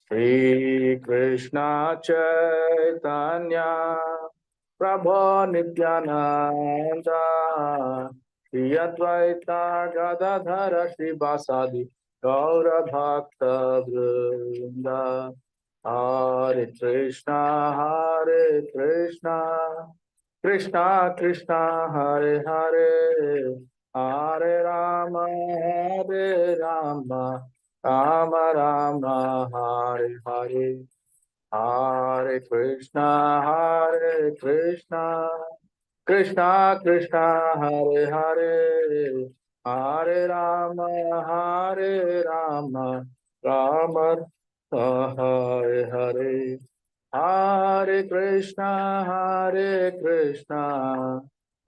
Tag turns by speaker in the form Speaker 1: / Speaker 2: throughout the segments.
Speaker 1: Shri Krishna Chaitanya Prabhu Nityananda Shri Advaita Gadadhara Shri Vasadi Gaura Bhakta Vrinda Hare Krishna Krishna Krishna Hare Hare Hare Rama Rama Rama Hare Hare Hare Krishna Krishna Krishna Hare Hare Hare Rama Rama Rama Hare Hare Hare Krishna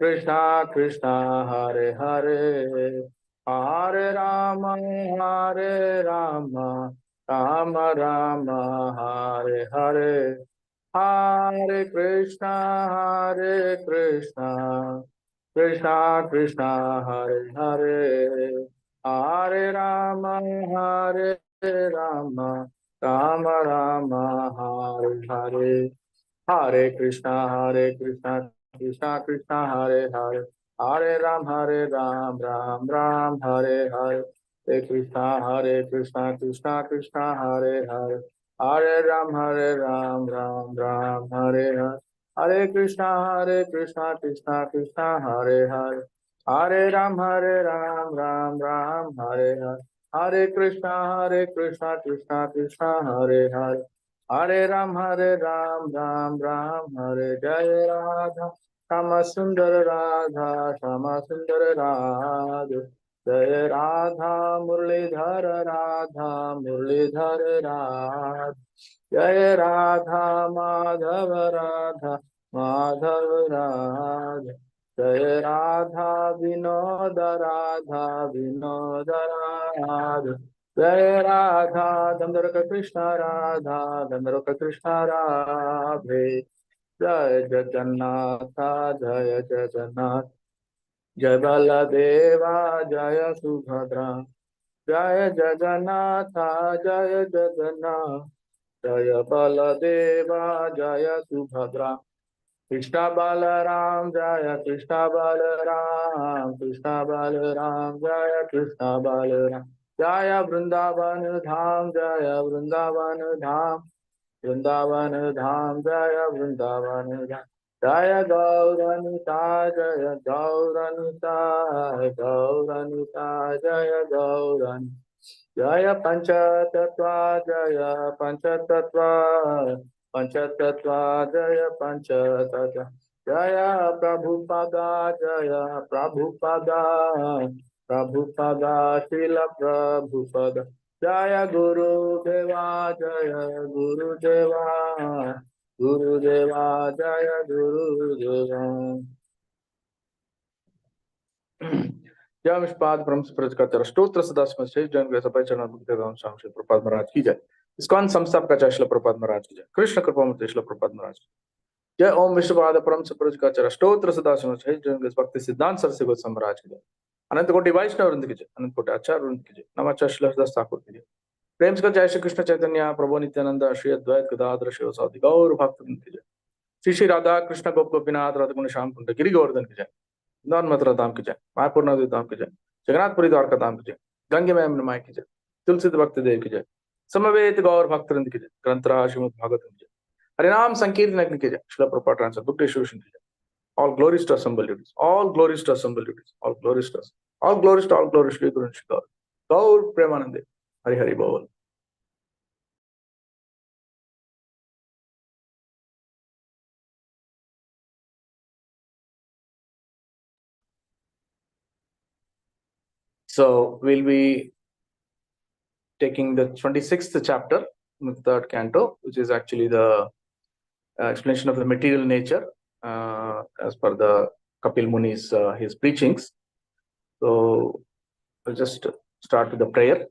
Speaker 1: Krishna Krishna Hare Hare Hare Rama Rama Rama Rama Hare Hare Hare Krishna Krishna Krishna Hare Hare Hare Rama Rama Rama Rama Hare Hare Hare Krishna Krishna Krishna Hare Hare Hare Ram Ram Ram Hare Hare Hare Krishna Krishna Krishna Hare Hare Hare Ram Ram Ram Hare Hare Hare Krishna Krishna Krishna Hare Hare Hare Ram Ram Ram Hare Hare Hare Krishna Krishna Krishna Hare Hare Hare Ram Ram Ram Hare Jaya Radha Shama Sundara Radha Shama Sundara Radha Jaya Radha Murlidhara Radha Murlidhara Radha Jaya Radha Madhava Radha Madhava Radha Jaya Radha Vinoda Radha Vinoda Radha Jaya Radha Damdaraka Krishna Radha Damdaraka Krishna Radhe Jaya Jagannatha Jaya Jagannath Jaya Baladeva Jaya Subhadra Jaya Jagannatha Jaya Jagannath Jaya Baladeva Jaya Subhadra Krishna Balaram Jaya Krishna Balaram Krishna Balaram Jaya Krishna Balaram Jaya Vrindavan Dham Jaya Vrindavan Dham Vrindavan Dham Jaya Vrindavan Dham Jaya Gauranita Jaya Gauranita Gauranita Jaya Gauran Jaya Panchatattva Jaya Panchatattva Panchatattva Jaya Panchatattva Jaya Prabhupada Jaya Prabhupada Prabhupada Srila Prabhupada Jaya Guru Deva Jaya Guru Deva Guru Deva Jaya Guru Deva जय विष्पाद ब्रह्म प्रज का तेरा स्तोत्र सदा स्मरण जन के सपय चरण भक्ति दान शाम श्री प्रपाद महाराज की जय इस्कॉन संस्थापक आचार्य श्रील प्रपाद महाराज की जय कृष्ण कृपा मत श्रील प्रपाद महाराज जय ओम विष्णुपाद परम प्रज का तेरा स्तोत्र सदा स्मरण जन के भक्ति सिद्धांत सरस्वती गोस्वामी महाराज की जय अनंत कोटि वैष्णव वृंद की जय अनंत कोटि आचार्य वृंद की जय नमाचार्य श्रील हरिदास ठाकुर की जय प्रेम से जय श्री कृष्ण चैतन्य प्रभु नित्यानंद श्री अद्वैत गदाधर शिवसादि गौर भक्त वृंद की जय श्री श्री राधा कृष्ण गोप गोपीनाथ राधा कुंड श्याम कुंड गिरि गोवर्धन की जय इंदौर मथुरा धाम की जय मायापुर नदी धाम की जय जगन्नाथपुरी द्वारका धाम की जय गंगे में माई की जय तुलसी भक्त देव की जय समवेत गौर भक्तवृंद की जय ग्रंथराज श्रीमद् भागवतम की जय हरिनाम संकीर्तन अग्नि की जय Srila Prabhupada translator book distribution की जय all glories to assembled deities all glories to assembled deities all glories to all glories to all glories to Guru Shri Gaur Premanande Hari Hari Bol. So we'll be taking the 26th chapter in the third canto, which is actually the explanation of the material nature as per the Kapil Muni's his preachings. So we'll just start with the prayer.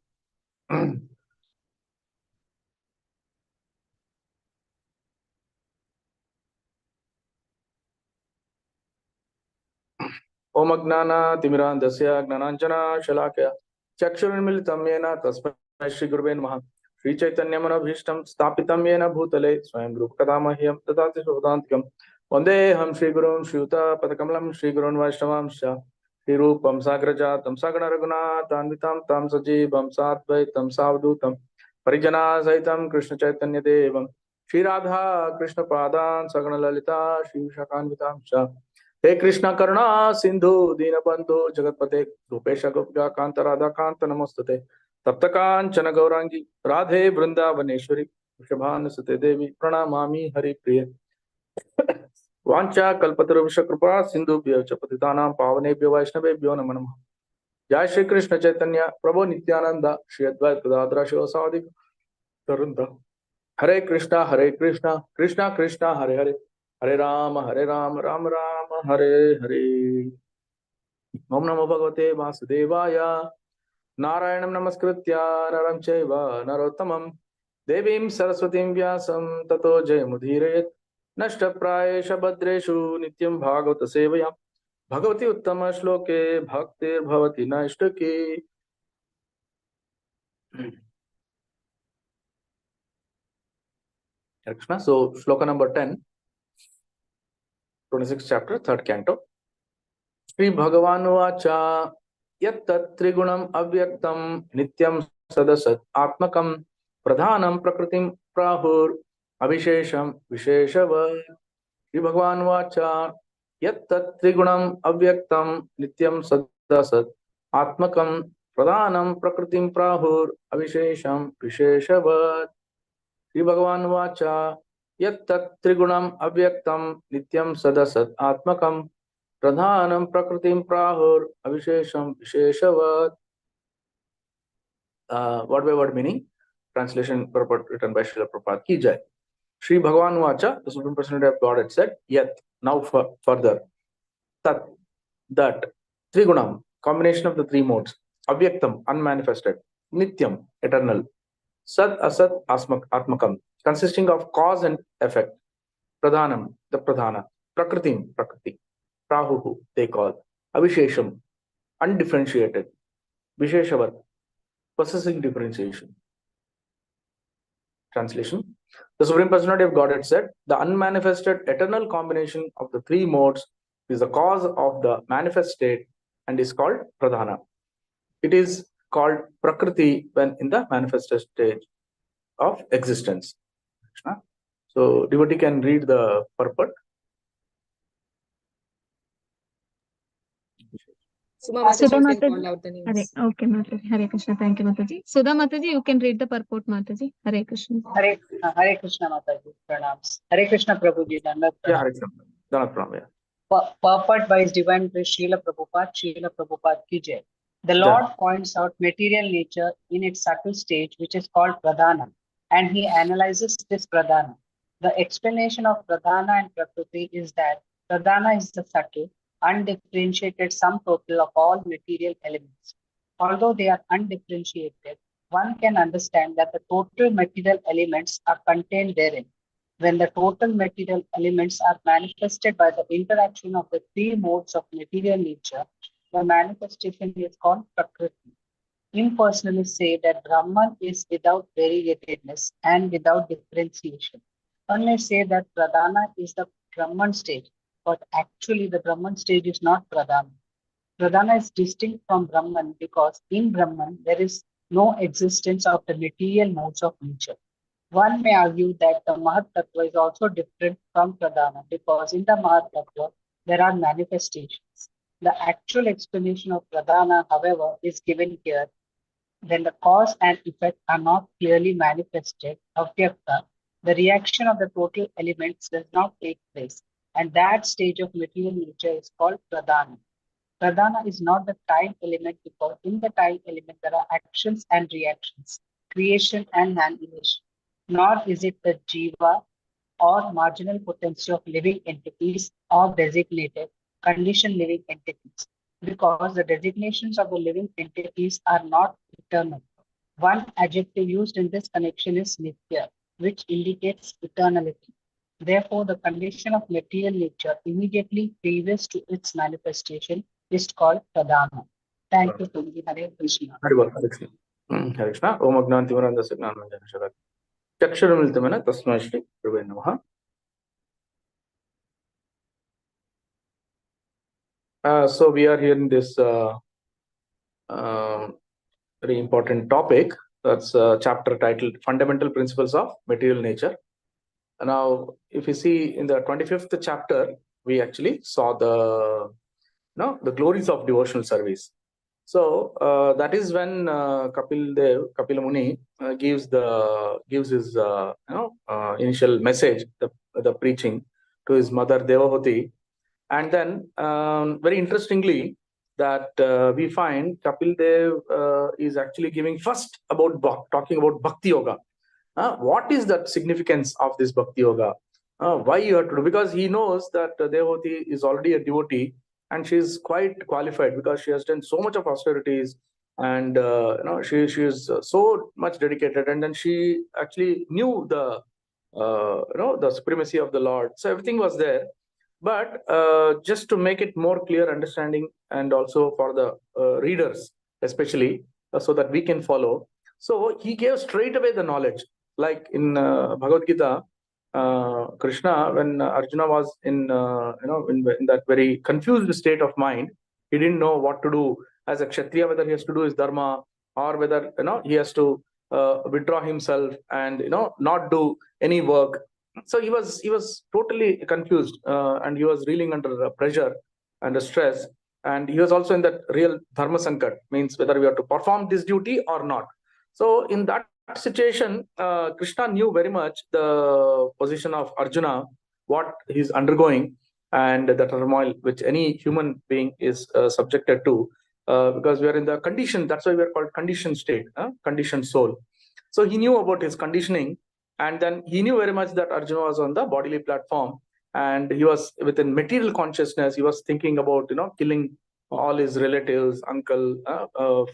Speaker 1: Om Agnana Timirandasya Gnananjana Shalakya Chakshurunmilitam Yena Tasmai Shri Gurave Namaha Shri Chaitanya Manobhishtam Stapitam Yena Bhutale Swayam Rupa Kadamahyam Tatati Shudantikam Vandeham Shri Gurun Shriuta Padakamalam Shri Gurun Vaishnavamsha Shri Rupam Sagrajatam Sagana Raghunatanvitam Tam Sajibam Satvaitam Savdutam Parijana Saitam Krishna Chaitanya Devam Shri Radha Krishna Padan Sagana Lalita Shri Shakanvitamsha He Krishna Karuna Sindhu Dinabandhu Jagatpate Rupesha Gopika Kanta Radha Kanta Namastate Taptakanchana Gaurangi Radhe Vrindavaneshwari Vrishabhanusate Devi Pranamami Hari Priya Vancha Kalpatarusha Kripa Sindhubhyo Chapatitanam Pavanebhyo Vaishnavebhyo Namo Namaha Jai Shri Krishna Chaitanya Prabhu Nityananda Shri Advaita Gadadhara Shivasadik Tarunda Hare Krishna Krishna Krishna Hare Hare Hare Rama Rama Rama Hare Hare Om Namo Bhagavate Vasudevaya Narayanam Namaskritya Naram Chaiva Narottamam Devim Saraswatim Vyasam Tato Jayamudhirayat Nashtaprayesha Bhadreshu Nityam Bhagavata Sevaya Bhagavati Uttama Shloke Bhaktir Bhavati Naishtaki. Krishna. So, Shloka number 10, 26th chapter, 3rd canto. Sri Bhagavan Vacha Yat Tat Trigunam Avyaktam Nityam Sadasat Atmakam Pradhanam Prakritim Prahur Abhishesham Visheshava. Sri Bhagavan Vacha Yat Tat Trigunam Avyaktam Nityam Sadasat Atmakam Pradhanam Prakritim Prahur Abhishesham Visheshava. Sri Bhagavan Vacha Yat Tat Trigunam Avyaktam Nityam Sadasat Atmakam Pradhanam Prakritim Prahur Avishesham Visheshavat. Word by word meaning. Translation purport written by Srila Prabhupada Ki Jai. Sri Bhagavan Vacha, the Supreme Personality of God, had said, Yat, now further. Tat, that. Trigunam, combination of the three modes. Avyaktam, unmanifested. Nityam, eternal. Sat, Asat, Atmakam, consisting of cause and effect. Pradhanam, the Pradhana. Prakritim, Prakriti. Prahuhu, they call. Avishesham, undifferentiated. Visheshavat, possessing differentiation. Translation. The Supreme Personality of Godhead said, the unmanifested eternal combination of the three modes is the cause of the manifest state and is called Pradhana. It is called Prakriti when in the manifested stage of existence. So, devotee can read the purport.
Speaker 2: Sudha Mataji. Okay, Mataji. Hare Krishna. Thank you, Mataji. Sudha Mataji, you can read the purport, Mataji. Hare Krishna.
Speaker 3: Hare Krishna, Mataji. Pranams. Hare Krishna, Prabhuji.
Speaker 1: Yeah, Hare Krishna. Pranam,
Speaker 3: yeah. Purport by His Divine Grace Srila Prabhupada Ki Jai. The Lord points out material nature in its subtle stage, which is called Pradhana, and he analyzes this Pradhana. The explanation of Pradhana and Prakriti is that Pradhana is the subtle, undifferentiated sum total of all material elements. Although they are undifferentiated, one can understand that the total material elements are contained therein. When the total material elements are manifested by the interaction of the three modes of material nature, the manifestation is called Prakriti. Impersonalists say that Brahman is without variegatedness and without differentiation. One may say that Pradhana is the Brahman stage, but actually the Brahman stage is not Pradhana. Pradhana is distinct from Brahman because in Brahman there is no existence of the material modes of nature. One may argue that the Mahat Tattva is also different from Pradhana because in the Mahat Tattva there are manifestations. The actual explanation of Pradhana, however, is given here. When the cause and effect are not clearly manifested, avyakta, the reaction of the total elements does not take place, and that stage of material nature is called Pradhana. Pradhana is not the time element because in the time element there are actions and reactions, creation and annihilation. Nor is it the jiva or marginal potential of living entities or designated conditioned living entities, because the designations of the living entities are not eternal. One adjective used in this connection is nitya, which indicates eternality. Therefore, the condition of material nature immediately previous to its manifestation is called pradhana. Thank you, Hare Krishna.
Speaker 1: Hare Krishna. Om Agnantimirandasya Gnananjana Shakati. Chakshuramiltamena Tasmai Shri Gurave Namaha. So we are here in this very important topic. That's a chapter titled Fundamental Principles of Material Nature. Now, if you see in the 25th chapter, we actually saw the glories of devotional service. So that is when Kapila Muni gives his initial message, the preaching to his mother Devahuti, and then very interestingly that we find Kapil Dev is actually giving first about talking about Bhakti Yoga. What is the significance of this Bhakti Yoga? Why you have to do? Because he knows that Devahuti is already a devotee and she is quite qualified because she has done so much of austerities and she is so much dedicated, and then she actually knew the the supremacy of the Lord. So everything was there. But just to make it more clear understanding, and also for the readers especially, so that we can follow, so he gave straight away the knowledge. Like in Bhagavad Gita, Krishna, when Arjuna was in in that very confused state of mind, he didn't know what to do as a Kshatriya, whether he has to do his dharma or whether he has to withdraw himself and not do any work. So he was totally confused, and he was reeling under pressure and stress, and he was also in that real dharma sankat, means whether we have to perform this duty or not. So in that situation, Krishna knew very much the position of Arjuna, what he's undergoing, and the turmoil which any human being is subjected to, because we are in the condition. That's why we are called conditioned state, conditioned soul. So he knew about his conditioning, and then he knew very much that Arjuna was on the bodily platform, and he was within material consciousness. He was thinking about killing all his relatives, uncle,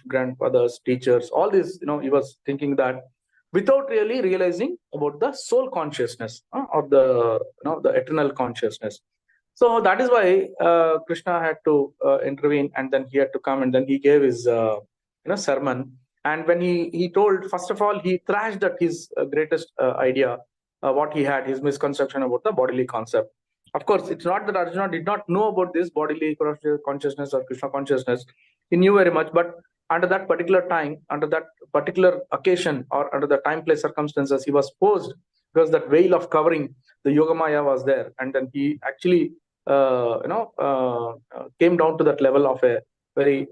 Speaker 1: grandfathers, teachers, all this. He was thinking that without really realizing about the soul consciousness or the the eternal consciousness. So that is why Krishna had to intervene, and then he had to come, and then he gave his sermon. And when he told, first of all, he thrashed at his greatest idea, what he had, his misconception about the bodily concept. Of course, it's not that Arjuna did not know about this bodily consciousness or Krishna consciousness. He knew very much, but under that particular time, under that particular occasion, or under the time, place, circumstances, he was posed, because that veil of covering the Yogamaya was there, and then he actually came down to that level of a very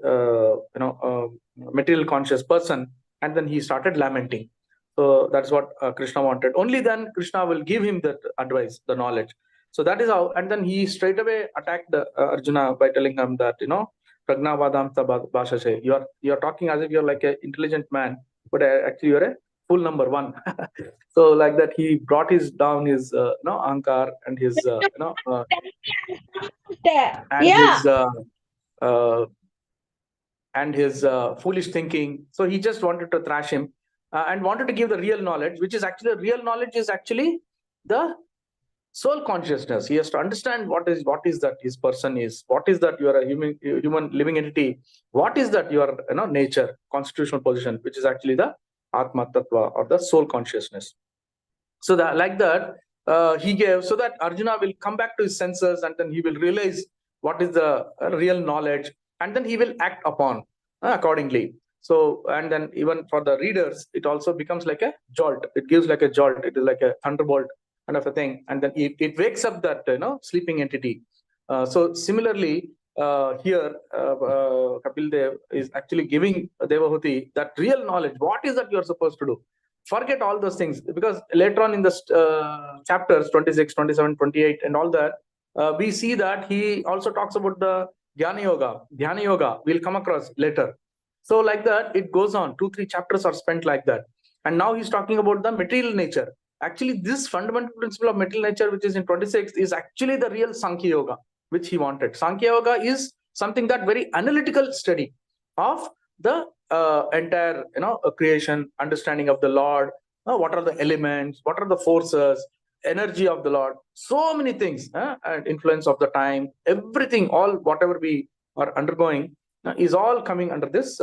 Speaker 1: material conscious person, and then he started lamenting. So that's what Krishna wanted. Only then Krishna will give him that advice, the knowledge. So that is how. And then he straight away attacked Arjuna by telling him that Pragnavadam Bhashase. You are talking as if you're like an intelligent man, but actually you're a fool number one. So like that, he brought down his ankar and his and his foolish thinking. So he just wanted to thrash him and wanted to give the real knowledge, which is actually the real knowledge is actually the soul consciousness. He has to understand what is that his person is, what is that you are a human living entity, what is that your nature, constitutional position, which is actually the Atma Tattva or the soul consciousness. So that like that he gave, so that Arjuna will come back to his senses, and then he will realize what is the real knowledge, and then he will act upon accordingly. So, and then even for the readers, it also becomes like a jolt. It gives like a jolt. It is like a thunderbolt kind of a thing, and then it wakes up that sleeping entity. So similarly, here Kapil Dev is actually giving Devahuti that real knowledge. What is that you are supposed to do? Forget all those things, because later on in the chapters 26, 27, 28 and all that, we see that he also talks about the Dhyana Yoga we'll come across later. So like that, it goes on. 2-3 chapters are spent like that. And now he's talking about the material nature. Actually, this fundamental principle of material nature, which is in 26, is actually the real Sankhya Yoga, which he wanted. Sankhya Yoga is something that very analytical study of the entire creation, understanding of the Lord, what are the elements, what are the forces, energy of the Lord, so many things, and influence of the time, everything, all whatever we are undergoing is all coming under this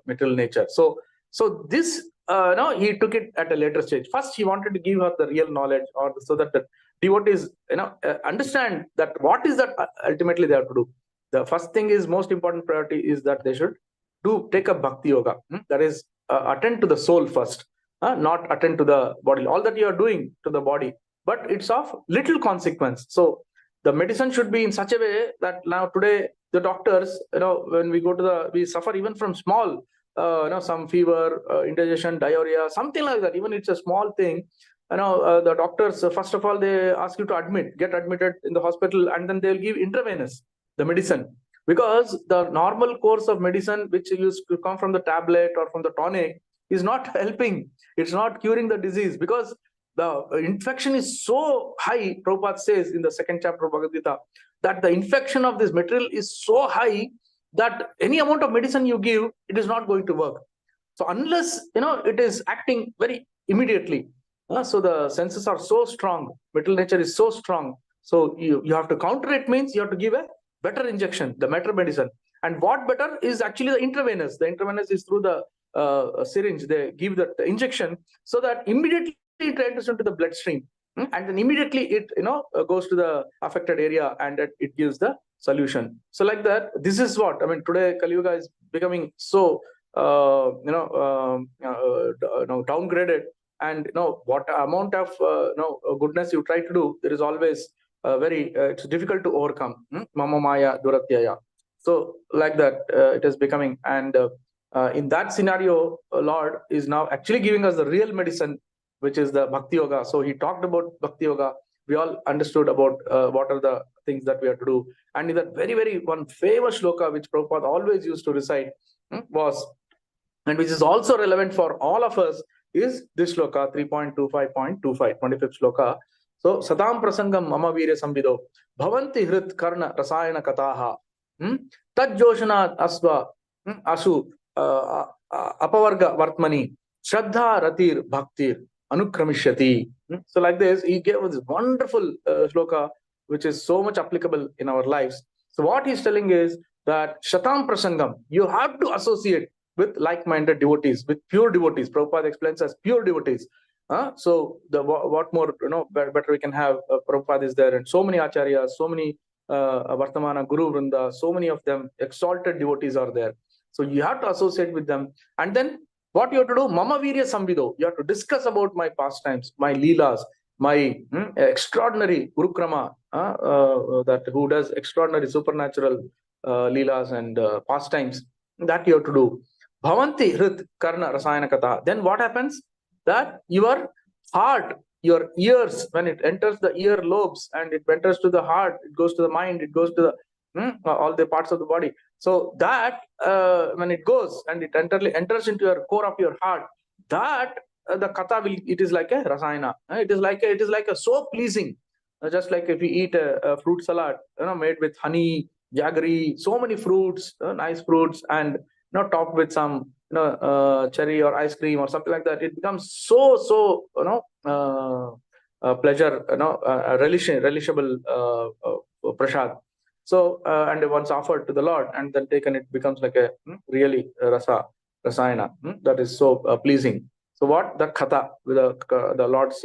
Speaker 1: material nature. So So this, he took it at a later stage. First, he wanted to give her the real knowledge, or so that the devotees, understand that what is that ultimately they have to do. The first thing is most important priority is that they should take a bhakti yoga. That is, attend to the soul first, not attend to the body. All that you are doing to the body, but it's of little consequence. So the medicine should be in such a way that now today the doctors, when we go to we suffer even from small, some fever, indigestion, diarrhea, something like that. Even it's a small thing. The doctors, first of all, they ask you to get admitted in the hospital, and then they'll give intravenous the medicine, because the normal course of medicine, which used to come from the tablet or from the tonic, is not helping. It's not curing the disease, because the infection is so high. Prabhupada says in the second chapter of Bhagavad Gita that the infection of this material is so high that any amount of medicine you give, it is not going to work. So unless it is acting very immediately, so the senses are so strong, material nature is so strong. So you have to counter it, means you have to give a better injection, the better medicine. And what better is actually the intravenous. The intravenous is through the syringe. They give the injection so that immediately it enters into the bloodstream, and then immediately it goes to the affected area, and it gives the solution. So like that, this is what I mean. Today Kali Yuga is becoming so downgraded, and what amount of goodness you try to do, there is always it's difficult to overcome. Mama Maya Duratyaya. So like that, it is becoming, and in that scenario, Lord is now actually giving us the real medicine, which is the Bhakti Yoga. So he talked about Bhakti Yoga. We all understood about what are the things that we have to do. And in that very, very one famous shloka, which Prabhupada always used to recite, was, and which is also relevant for all of us, is this shloka 3.25.25, 25th shloka. So Satam Prasangam Mama Virya Samvido Bhavanti Hrit Karna Rasayana Kataha Tajjoshana Asva Asu Apavarga Vartmani Shraddha Ratir Bhaktir Anukramishyati. So like this, he gave us this wonderful shloka, which is so much applicable in our lives. So what he's telling is that Shatam Prasangam, you have to associate with like-minded devotees, with pure devotees. Prabhupada explains as pure devotees. So what more better we can have? Prabhupada is there, and so many acharyas, so many Vartamana Guru Vrinda, so many of them exalted devotees are there. So you have to associate with them, and then what you have to do? Mama Virya Samvido. You have to discuss about my pastimes, my leelas, my extraordinary Gurukrama, that who does extraordinary supernatural leelas and pastimes. That you have to do. Bhavanti Hrit Karna Rasayana Kata. Then what happens? That your heart, your ears, when it enters the ear lobes and it enters to the heart, it goes to the mind, it goes to the all the parts of the body. So that when it goes and it enters into your core of your heart, that the kata will, it is like a rasayana. It is like a so pleasing, just like if you eat a fruit salad, made with honey, jaggery, so many fruits, nice fruits, and topped with some cherry or ice cream or something like that. It becomes so pleasure, relishable prasad. So and once offered to the Lord and then taken, it becomes like a really rasayana that is so pleasing. So what the katha, the Lord's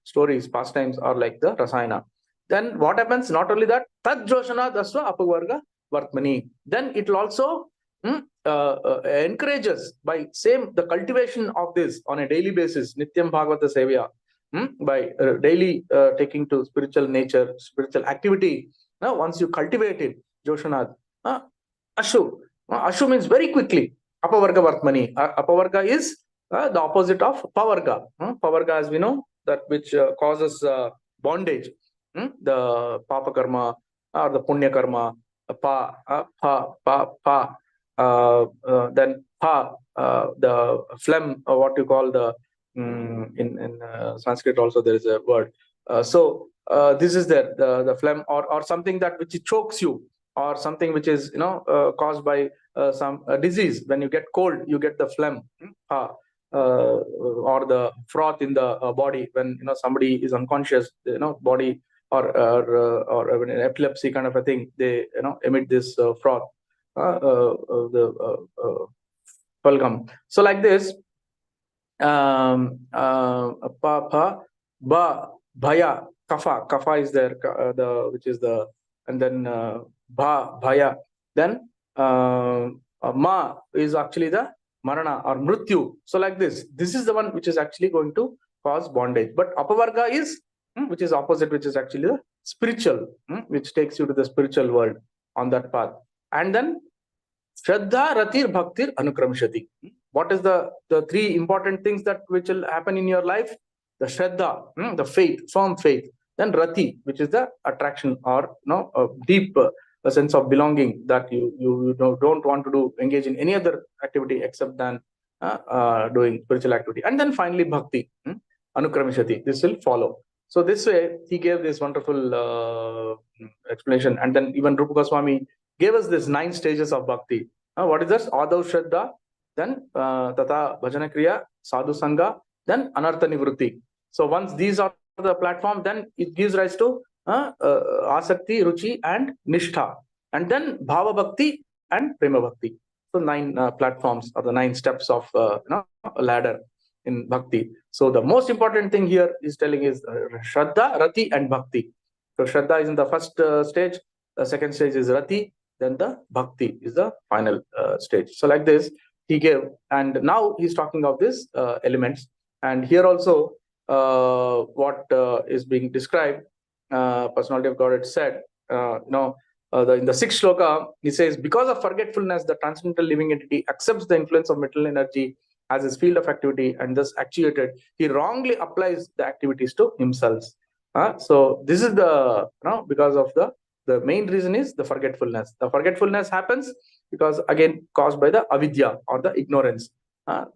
Speaker 1: stories, pastimes are like the rasayana. Then what happens? Not only that, tad joshana dasva apavarga vartmani. Then it will also encourages by the cultivation of this on a daily basis, Nityam Bhagavata Sevya, by daily taking to spiritual nature, spiritual activity. Now, once you cultivate it, Joshanad, Ashu. Ashu means very quickly. Apavarga Vartmani. Apavarga is the opposite of Pavarga. Pavarga, as we know, that which causes bondage. The Papa Karma or the Punya Karma. Then the phlegm, what you call the in Sanskrit also there is a word. So this is there, the phlegm or something that which chokes you, or something which is caused by some disease. When you get cold, you get the phlegm, or the froth in the body when somebody is unconscious, body or an epilepsy kind of a thing, they emit this froth, the pulgum. So like this, pa, pa, ba, bhaya, kapha is there, which is the, and then bha, bhaya, then ma is actually the marana or mrityu. So like this is the one which is actually going to cause bondage. But apavarga is which is opposite, which is actually the spiritual, which takes you to the spiritual world on that path. And then Shraddha, Ratir, Bhaktir, Anukramishati. What is the three important things that which will happen in your life? The Shraddha, the faith, firm faith. Then Rati, which is the attraction or a deep a sense of belonging that you don't want to engage in any other activity except than doing spiritual activity. And then finally Bhakti, Anukramishati. This will follow. So this way he gave this wonderful explanation. And then even Rupa Goswami gave us this 9 stages of bhakti. What is this? Adav Shraddha, then Tata Bhajana Kriya, Sadhu Sangha, then Anartha Nivrutti. So once these are the platform, then it gives rise to Asakti, Ruchi, and Nishtha. And then Bhava Bhakti and Prema Bhakti. So 9 platforms or the 9 steps of a ladder in bhakti. So the most important thing here is telling is Shraddha, Rati, and Bhakti. So Shraddha is in the first stage. The second stage is Rati. Then the Bhakti is the final stage. So like this he gave, and now he's talking of these elements. And here also what is being described, personality of Godhead said, in the 6th shloka, he says, because of forgetfulness, the transcendental living entity accepts the influence of material energy as his field of activity, and thus actuated, he wrongly applies the activities to himself. So this is the because of the main reason is the forgetfulness. The forgetfulness happens because again caused by the avidya or the ignorance,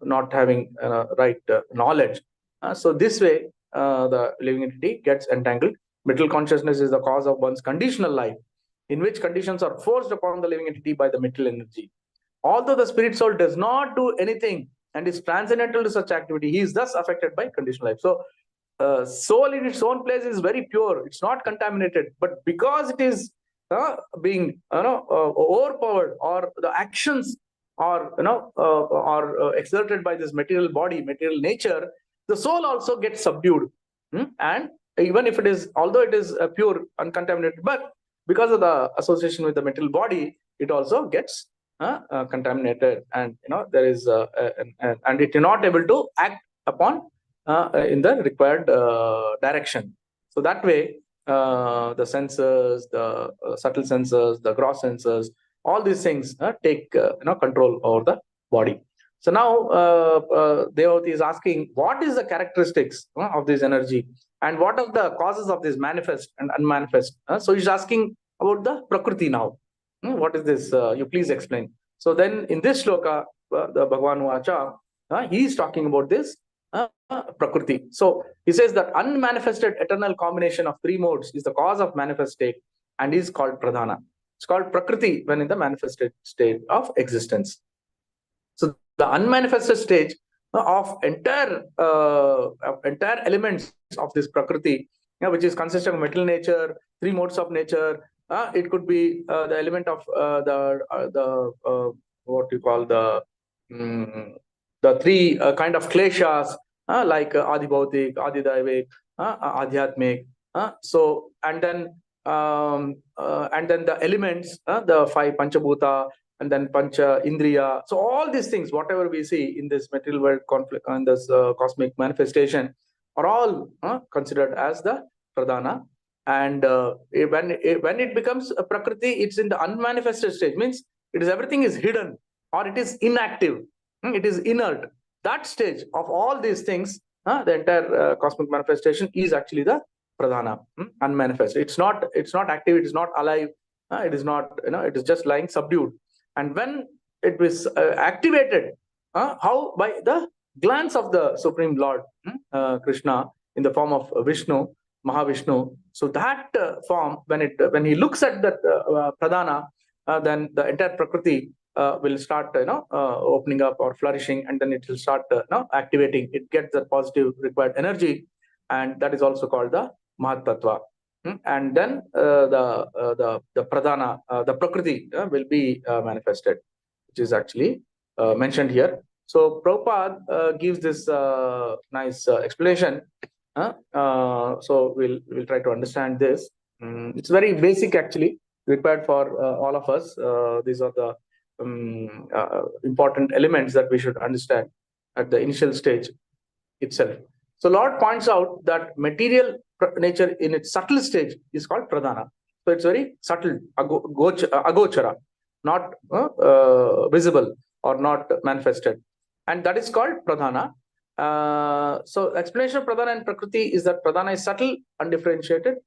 Speaker 1: not having right knowledge. So this way the living entity gets entangled. Material consciousness is the cause of one's conditional life, in which conditions are forced upon the living entity by the material energy. Although the spirit soul does not do anything and is transcendental to such activity, he is thus affected by conditional life. So soul in its own place is very pure, it's not contaminated, but because it is being overpowered, or the actions are exerted by this material body, material nature, the soul also gets subdued. And even if it is, although it is pure, uncontaminated, but because of the association with the material body, it also gets contaminated, and there is and it is not able to act upon in the required direction. So that way the senses, the subtle senses, the gross senses, all these things take control over the body. So now Devavati is asking, what is the characteristics of this energy, and what are the causes of this manifest and unmanifest? So he's asking about the Prakriti now. What is this? You please explain. So then in this shloka, the Bhagavan Vacha, he is talking about this Prakriti. So he says that unmanifested eternal combination of 3 modes is the cause of manifest state and is called Pradhana. It's called Prakriti when in the manifested state of existence. So the unmanifested stage of entire elements of this Prakriti, which is consisting of material nature, 3 modes of nature. It could be the element of what you call the 3 kind of kleshas, like Adi Bhautik, Adi Daivik, Adhyatmik. So and then the elements, the 5 Panchabhuta, and then Pancha Indriya. So all these things, whatever we see in this material world conflict, in this cosmic manifestation, are all considered as the Pradhana. And when it becomes a Prakriti, it's in the unmanifested stage. Means everything is hidden, or it is inactive. It is inert. That stage of all these things, the entire cosmic manifestation is actually the Pradhana, unmanifested. It's not active. It is not alive. It is not. It is just lying subdued. And when it was activated, how? By the glance of the Supreme Lord Krishna in the form of Vishnu, Mahavishnu. So that form, when he looks at that Pradhana, then the entire Prakriti will start opening up or flourishing, and then it will start activating. It gets the positive required energy, and that is also called the Mahat Tattva. And then the Pradhana, the Prakriti will be manifested, which is actually mentioned here. So Prabhupada gives this nice explanation. So we'll try to understand this. It's very basic, actually, required for all of us. These are the important elements that we should understand at the initial stage itself. So Lord points out that material nature in its subtle stage is called pradhana. So it's very subtle, agochara, not visible or not manifested, and that is called pradhana. So explanation of pradhana and prakriti is that pradhana is subtle, undifferentiated,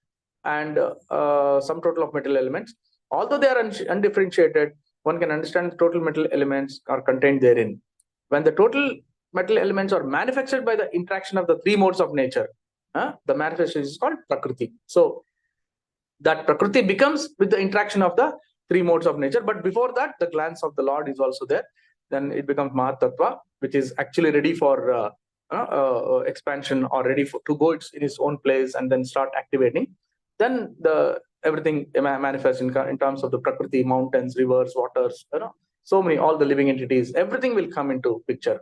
Speaker 1: and some total of material elements. Although they are undifferentiated, one can understand the total material elements are contained therein. When the total material elements are manifested by the interaction of the three modes of nature, the manifestation is called prakriti. So that prakriti becomes with the interaction of the three modes of nature. But before that, the glance of the Lord is also there. Then it becomes Mahatattva, which is actually ready for expansion, or ready to go in its own place and then start activating. Then everything manifests in terms of the prakriti, mountains, rivers, waters, so many, all the living entities, everything will come into picture.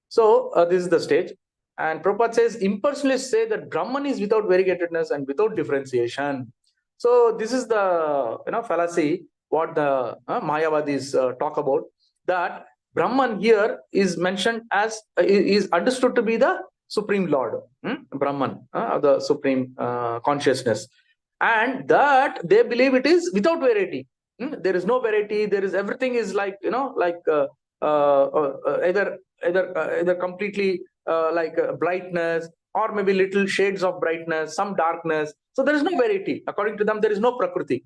Speaker 1: So this is the stage. And Prabhupada says, impersonalists say that Brahman is without variegatedness and without differentiation. So this is the fallacy what the Mayavadis talk about, that Brahman here is mentioned as is understood to be the Supreme Lord, Brahman, the Supreme Consciousness, and that they believe it is without variety. There is no variety. There is, everything is like either completely like brightness, or maybe little shades of brightness, some darkness. So there is no variety. According to them, there is no prakriti.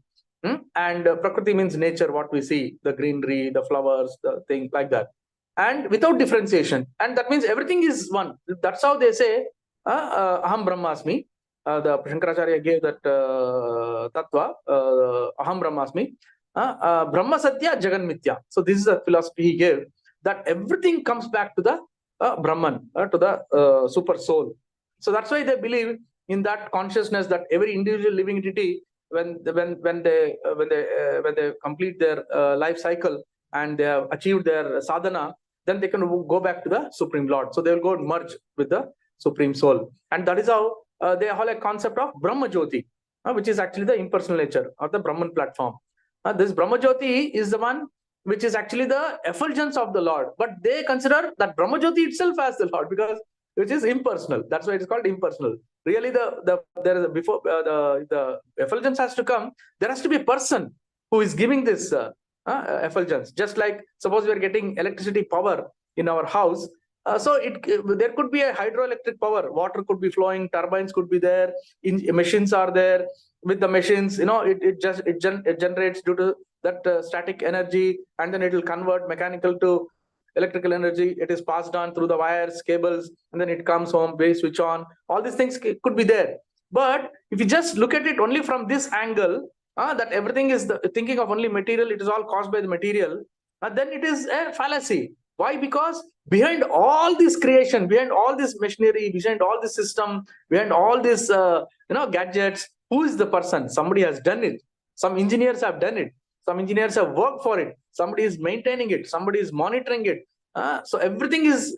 Speaker 1: And prakriti means nature, what we see, the greenery, the flowers, the thing like that, and without differentiation. And that means everything is one. That's how they say aham brahmasmi. The Shankaracharya gave that tattva, aham brahmasmi, brahma satya jagan mithya. So this is a philosophy he gave, that everything comes back to the Brahman, to the super soul. So that's why they believe in that consciousness, that every individual living entity, when they complete their life cycle and they have achieved their sadhana, then they can go back to the Supreme Lord. So they will go and merge with the Supreme Soul, and that is how they have a concept of Brahma Jyoti, which is actually the impersonal nature or the Brahman platform. This Brahma Jyoti is the one which is actually the effulgence of the Lord, but they consider that Brahma Jyoti itself as the Lord, because which is impersonal. That's why it is called impersonal. Really, there is before the effulgence has to come, there has to be a person who is giving this effulgence. Just like suppose we are getting electricity power in our house, so there could be a hydroelectric power. Water could be flowing, turbines could be there, machines are there. With the machines, it generates due to that static energy, and then it will convert mechanical to electrical energy. It is passed on through the wires, cables, and then it comes home, we switch on. All these things could be there. But if you just look at it only from this angle, that everything is thinking of only material, it is all caused by the material, then it is a fallacy. Why? Because behind all this creation, behind all this machinery, behind all this system, behind all this gadgets, who is the person? Somebody has done it. Some engineers have done it. Some engineers have worked for it. Somebody is maintaining it. Somebody is monitoring it. So everything is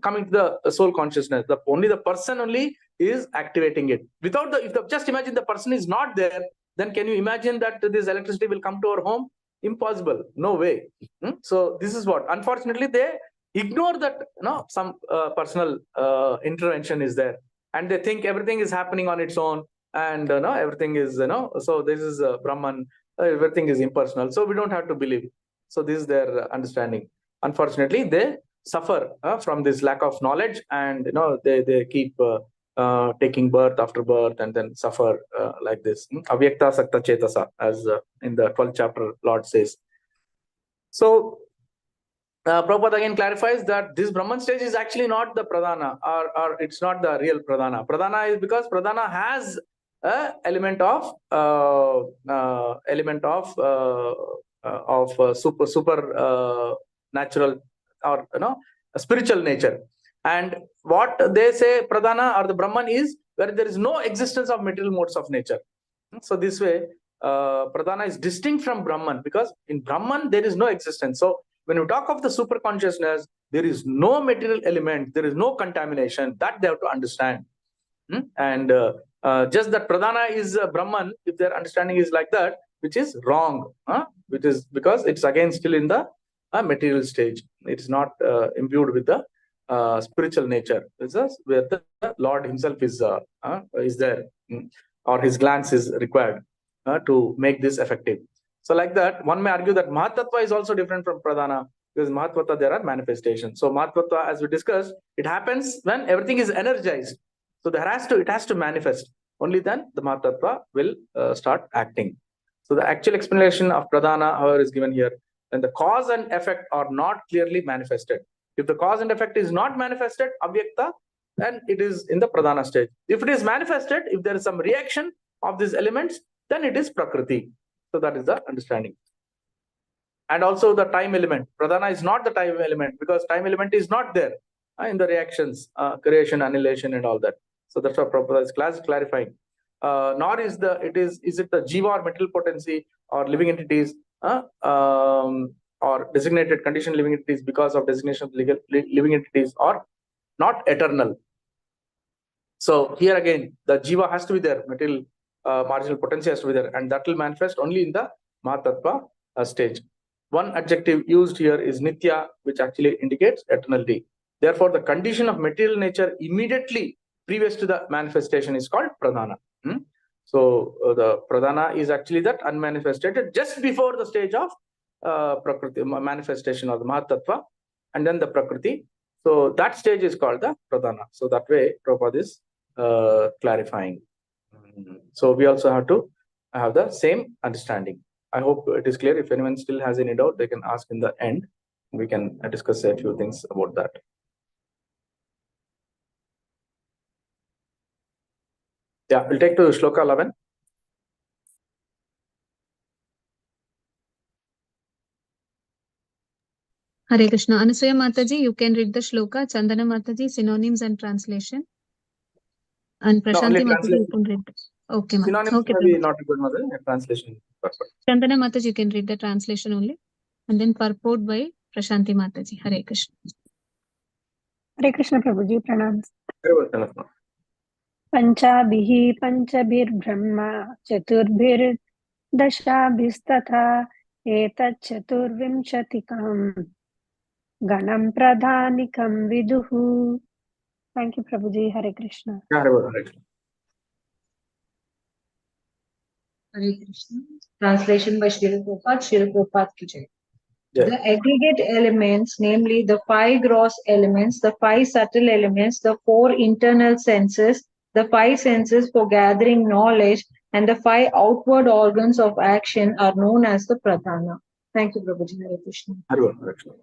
Speaker 1: coming to the soul consciousness. Only the person only is activating it. Without just imagine the person is not there, then can you imagine that this electricity will come to our home? Impossible. No way. So this is what, unfortunately, they ignore that some personal intervention is there, and they think everything is happening on its own, and everything is so this is Brahman, everything is impersonal, so we don't have to believe. So this is their understanding. Unfortunately, they suffer from this lack of knowledge, and they keep taking birth after birth and then suffer like this. Avyakta sakta chetasa, as in the 12th chapter Lord says. So Prabhupada again clarifies that this Brahman stage is actually not the pradhana, or it's not the real pradhana. Pradhana is because pradhana has element of super natural, or a spiritual nature. And what they say pradhana or the Brahman is where there is no existence of material modes of nature. So this way pradhana is distinct from Brahman, because in Brahman there is no existence. So when you talk of the super consciousness, there is no material element, there is no contamination. That they have to understand. And just that pradhana is Brahman, if their understanding is like that, which is wrong, which is because it's again still in the material stage. It's not imbued with the spiritual nature. It's where the Lord himself is there, or his glance is required to make this effective. So like that, one may argue that Mahatattva is also different from Pradhana, because Mahatattva, there are manifestations. So Mahatattva, as we discussed, it happens when everything is energized. So it has to manifest. Only then the Mahatattva will start acting. So the actual explanation of Pradhana, however, is given here. When the cause and effect are not clearly manifested. If the cause and effect is not manifested, Avyakta, then it is in the Pradhana stage. If it is manifested, if there is some reaction of these elements, then it is Prakriti. So that is the understanding. And also the time element. Pradhana is not the time element, because time element is not there in the reactions, creation, annihilation, and all that. So that's what Prabhupada is clarifying. Nor is it the jiva or material potency or living entities or designated conditioned living entities, because of designation of living entities, or not eternal. So here again, the jiva has to be there, material marginal potency has to be there, and that will manifest only in the Mahatattva stage. One adjective used here is nitya, which actually indicates eternality. Therefore, the condition of material nature immediately previous to the manifestation is called pradhana. So the pradhana is actually that unmanifested just before the stage of prakriti, manifestation of the Mahatattva, and then the prakriti. So that stage is called the pradhana. So that way Prabhupada is clarifying. So we also have to have the same understanding. I hope it is clear. If anyone still has any doubt, they can ask in the end. We can discuss a few things about that. Yeah, we'll take to Shloka 11.
Speaker 2: Hare Krishna. Anasuya Mataji, you can read the shloka. Chandana Mataji, synonyms and translation. And Prashanti Mataji, you can read. Okay, ma'am.
Speaker 1: Synonyms
Speaker 2: Okay,
Speaker 1: may be not good, mother. Translation.
Speaker 2: Chandana Mataji, you can read the translation only. And then purport by Prashanti Mataji. Hare Krishna.
Speaker 4: Hare Krishna Prabhuji, pranams.
Speaker 2: Panchabhihi
Speaker 4: Panchabhir-brahma Chaturbhir Dashabhistatha Etat Chaturvimshatikam Ganam Pradhanikam Viduhu. Thank you, Prabhuji. Hare Krishna.
Speaker 1: Hare Krishna.
Speaker 5: Hare Krishna. Translation by Srila Prabhupada ki jai. The aggregate elements, namely the 5 gross elements, the 5 subtle elements, the 4 internal senses, the 5 senses for gathering knowledge, and the 5 outward organs of action are known as the pradhana. Thank you, Prabhuji. Hare Krishna.
Speaker 1: Hare Krishna.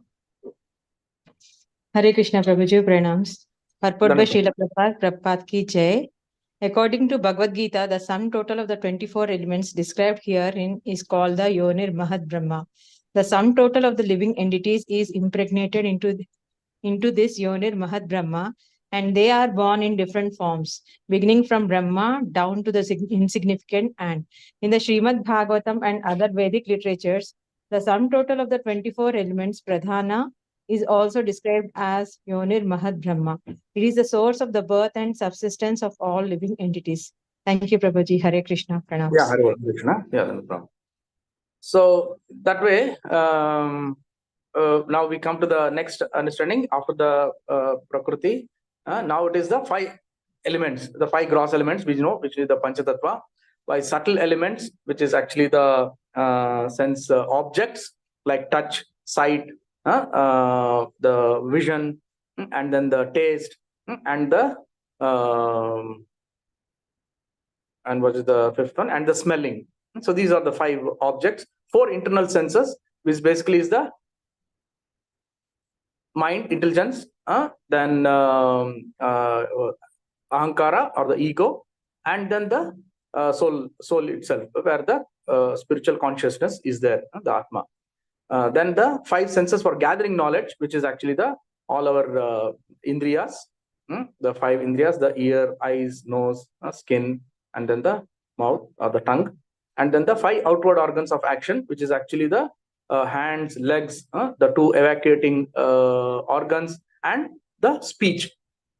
Speaker 6: Hare Krishna, Prabhuji, pranams. Purport by Srila Prabhupada ki jai. According to Bhagavad Gita, the sum total of the 24 elements described herein is called the Yonir Mahad Brahma. The sum total of the living entities is impregnated into this Yonir Mahad Brahma, and they are born in different forms, beginning from Brahma down to the insignificant ant. In the Shrimad Bhagavatam and other Vedic literatures, the sum total of the 24 elements, Pradhana, is also described as Yonir Mahad Brahma. It is the source of the birth and subsistence of all living entities. Thank you, Prabhuji. Hare Krishna. Pranams.
Speaker 1: Yeah, Hare Krishna. Yeah, no problem. So that way, now we come to the next understanding after the Prakriti. Now it is the 5 elements, the 5 gross elements, which is the Panchatattva, 5 subtle elements, which is actually the sense objects like touch, sight, the vision, and then the taste, and the and what is the 5th one? And the smelling. So these are the 5 objects. 4 internal senses, which basically is the mind, intelligence, then ahankara or the ego, and then the soul itself, where the spiritual consciousness is there, the Atma. Then the 5 senses for gathering knowledge, which is actually all our indriyas, the 5 indriyas, the ear, eyes, nose, skin, and then the mouth or the tongue, and then the 5 outward organs of action, which is actually the hands, legs, the 2 evacuating organs, and the speech.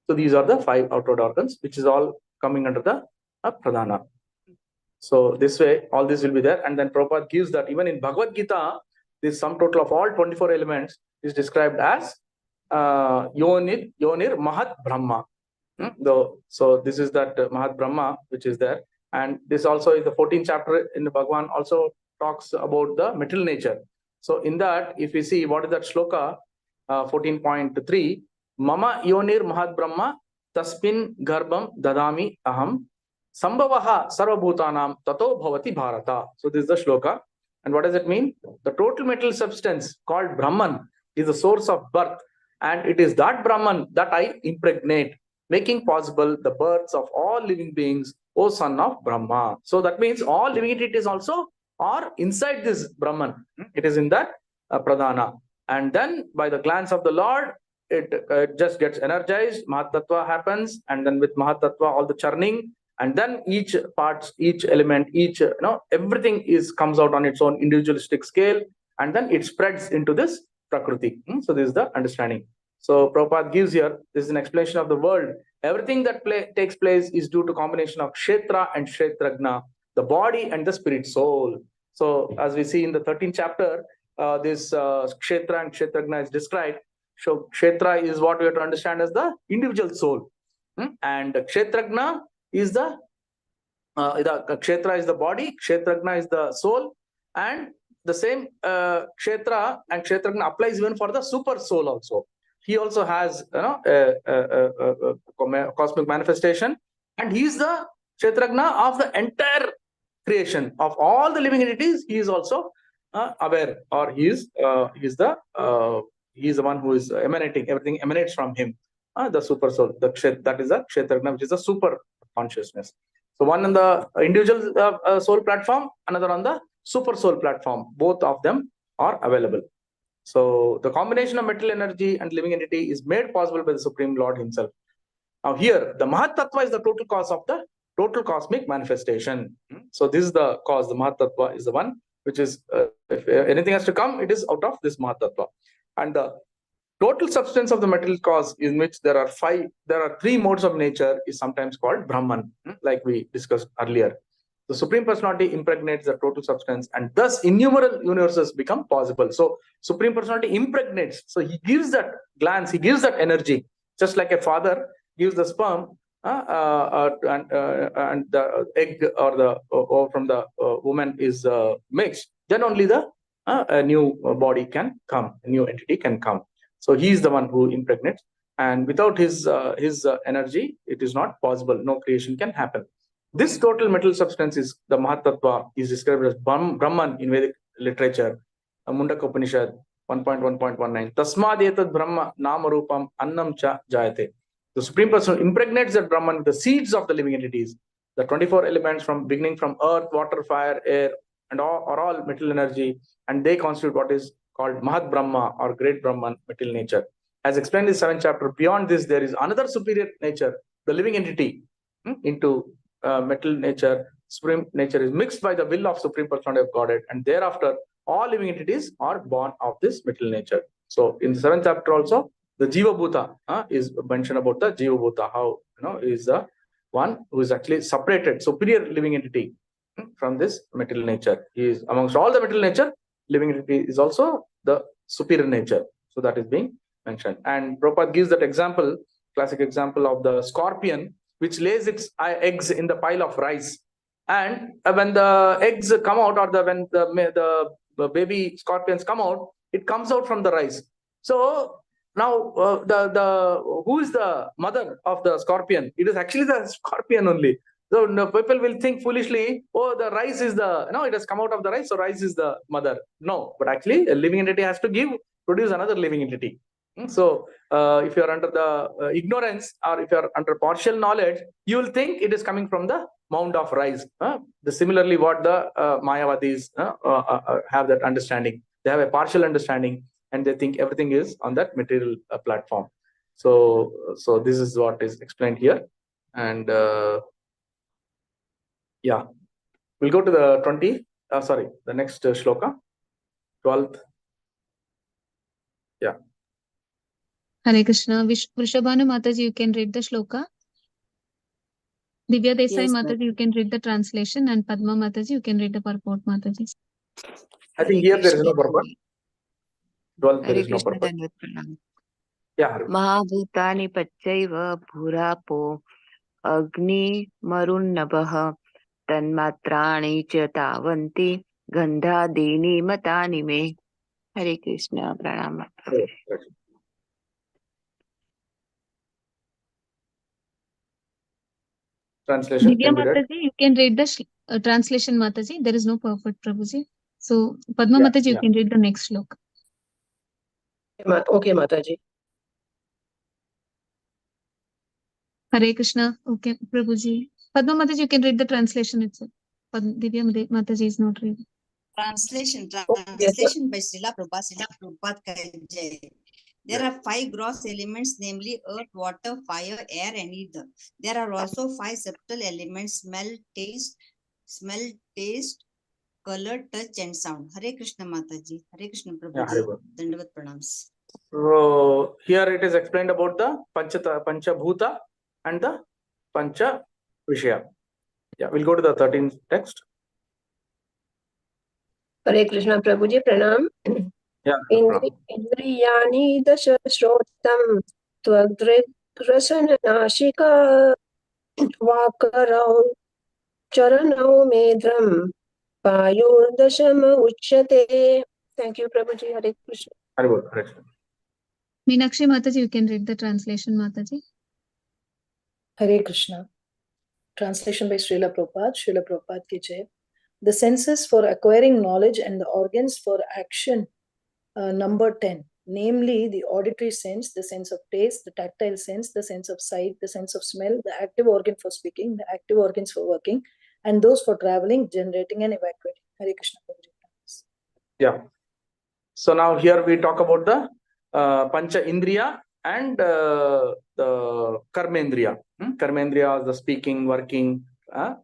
Speaker 1: So these are the 5 outward organs, which is all coming under the pradhana. So this way, all this will be there. And then Prabhupada gives that even in Bhagavad Gita, this sum total of all 24 elements is described as Yonir Mahat Brahma. So this is that Mahat Brahma which is there. And this also is the 14th chapter in the Bhagavan also talks about the material nature. So in that, if we see what is that shloka, 14.3, Mama Yonir Mahat Brahma Taspin Garbham Dadami Aham Sambhavaha Sarvabhutanam Tato Bhavati Bharata. So this is the shloka. And what does it mean? The total material substance called Brahman is the source of birth. And it is that Brahman that I impregnate, making possible the births of all living beings, O son of Brahma. So that means all living entities also are inside this Brahman. It is in that pradhana. And then by the glance of the Lord, it just gets energized, Mahatattva happens, and then with Mahatattva, all the churning, and then each parts, each element, each, everything comes out on its own individualistic scale, and then it spreads into this Prakriti. So this is the understanding. So Prabhupada gives here, this is an explanation of the world. Everything that takes place is due to combination of Kshetra and Kshetragna, the body and the spirit soul. So as we see in the 13th chapter, this Kshetra and Kshetragna is described. So Kshetra is what we have to understand as the individual soul. And Kshetragna is the Kshetra is the body, Kshetragna is the soul, and the same Kshetra and Kshetragna applies even for the super soul also. He also has a cosmic manifestation, and he is the Kshetragna of the entire creation of all the living entities. He is also aware, or he is the one who is emanating. Everything emanates from him. The super soul, that is the Kshetragna, which is the super consciousness. So one on the individual soul platform, another on the super soul platform. Both of them are available. So the combination of material energy and living entity is made possible by the Supreme Lord himself. Now here, the Mahat Tattva is the total cause of the total cosmic manifestation. So this is the cause. The Mahat Tattva is the one which is, if anything has to come, it is out of this Mahat Tattva. And the total substance of the material cause, in which there are 3 modes of nature, is sometimes called Brahman, like we discussed earlier. The Supreme Personality impregnates the total substance, and thus innumerable universes become possible. So Supreme Personality impregnates. So he gives that glance, he gives that energy, just like a father gives the sperm and the egg or from the woman is mixed. Then only a new body can come, a new entity can come. So he is the one who impregnates, and without his energy, it is not possible. No creation can happen. This total material substance is the Mahatattva, is described as Brahman in Vedic literature. Mundaka Upanishad 1.1.19. Tasmad etad Brahma nama rupam annam cha jayate. The Supreme Person impregnates that Brahman with the seeds of the living entities. The 24 elements beginning from earth, water, fire, air, and are all material energy, and they constitute what is called Mahat Brahma, or great Brahman, material nature. As explained in the 7th chapter, beyond this, there is another superior nature, the living entity, into material nature. Supreme nature is mixed by the will of Supreme Personality of Godhead, and thereafter all living entities are born of this material nature. So in the 7th chapter also, the Jiva Bhuta is mentioned about the Jiva Bhuta, how is the one who is actually separated, superior living entity from this material nature. He is amongst all the material nature, living entity is also the superior nature. So that is being mentioned. And Prabhupada gives that example, classic example of the scorpion, which lays its eggs in the pile of rice. And when the eggs come out, or when the baby scorpions come out, it comes out from the rice. So now who is the mother of the scorpion? It is actually the scorpion only. So people will think foolishly, oh, the rice is it has come out of the rice, so rice is the mother. No, but actually a living entity has to produce another living entity. So if you are under the ignorance, or if you are under partial knowledge, you will think it is coming from the mound of rice. Similarly, what the Mayavadis have that understanding. They have a partial understanding, and they think everything is on that material platform. So this is what is explained here. And yeah, we'll go to the next shloka, 12th. Yeah.
Speaker 2: Hare Krishna. Vrishabhanu Mataji, you can read the shloka. Divya Desai
Speaker 7: Yes,
Speaker 2: Mataji, you can read the translation, and Padma Mataji, you can read the purport, Mataji.
Speaker 1: I think here there is no purport. 12th there
Speaker 7: Hare
Speaker 1: is no
Speaker 7: Krishna
Speaker 1: purport.
Speaker 7: Dandavat Pranam.
Speaker 1: Yeah. Hare.
Speaker 7: Mahabhutani Pachaiva Bhurapo Agni Marunnabha Tanmatrani Cha Tavanti Gandhadini Matani Me. Hare Krishna Pranam.
Speaker 1: Hare. Translation
Speaker 2: Divya
Speaker 1: can be read.
Speaker 2: Mataji, you can read the translation, Mataji. There is no purport, Prabhuji. So, Padma
Speaker 1: Yeah,
Speaker 2: Mataji, you
Speaker 1: yeah.
Speaker 2: can read the next shloka.
Speaker 8: Okay, Mataji.
Speaker 2: Hare Krishna. Okay, Prabhuji. Padma Mataji, you can read the translation itself. Divya Mataji is not reading.
Speaker 9: Translation
Speaker 8: Yes, sir.
Speaker 9: by Srila Prabhupada Ki Jai. There are 5 gross elements, namely earth, water, fire, air, and ether. There are also 5 subtle elements: smell, taste, color, touch, and sound. Hare Krishna Mataji. Hare Krishna
Speaker 1: Yeah, Hare.
Speaker 9: Prabhuji. Dandavat Pranams.
Speaker 1: So here it is explained about the Pancha Bhuta and the Pancha Vishaya. Yeah, we'll go to the 13th text.
Speaker 8: Hare Krishna Prabhuji Pranam.
Speaker 1: Yeah.
Speaker 8: Indriyani dasha shrotam tvagdrasanashika vakarau charanau medram payur dashama uchyate. Thank you, Prabhuji. Hare Krishna.
Speaker 1: Hare. Hare.
Speaker 2: Meenakshi Mataji, you can read the translation, Mataji.
Speaker 10: Hare Krishna. Translation by Srila Prabhupada Ki Jai. The senses for acquiring knowledge and the organs for action, number 10, namely the auditory sense, the sense of taste, the tactile sense, the sense of sight, the sense of smell, the active organ for speaking, the active organs for working, and those for traveling, generating, and evacuating. Hare Krishna.
Speaker 1: Yeah. So now here we talk about the Pancha Indriya and the Karmendriya. Karmendriya is the speaking, working,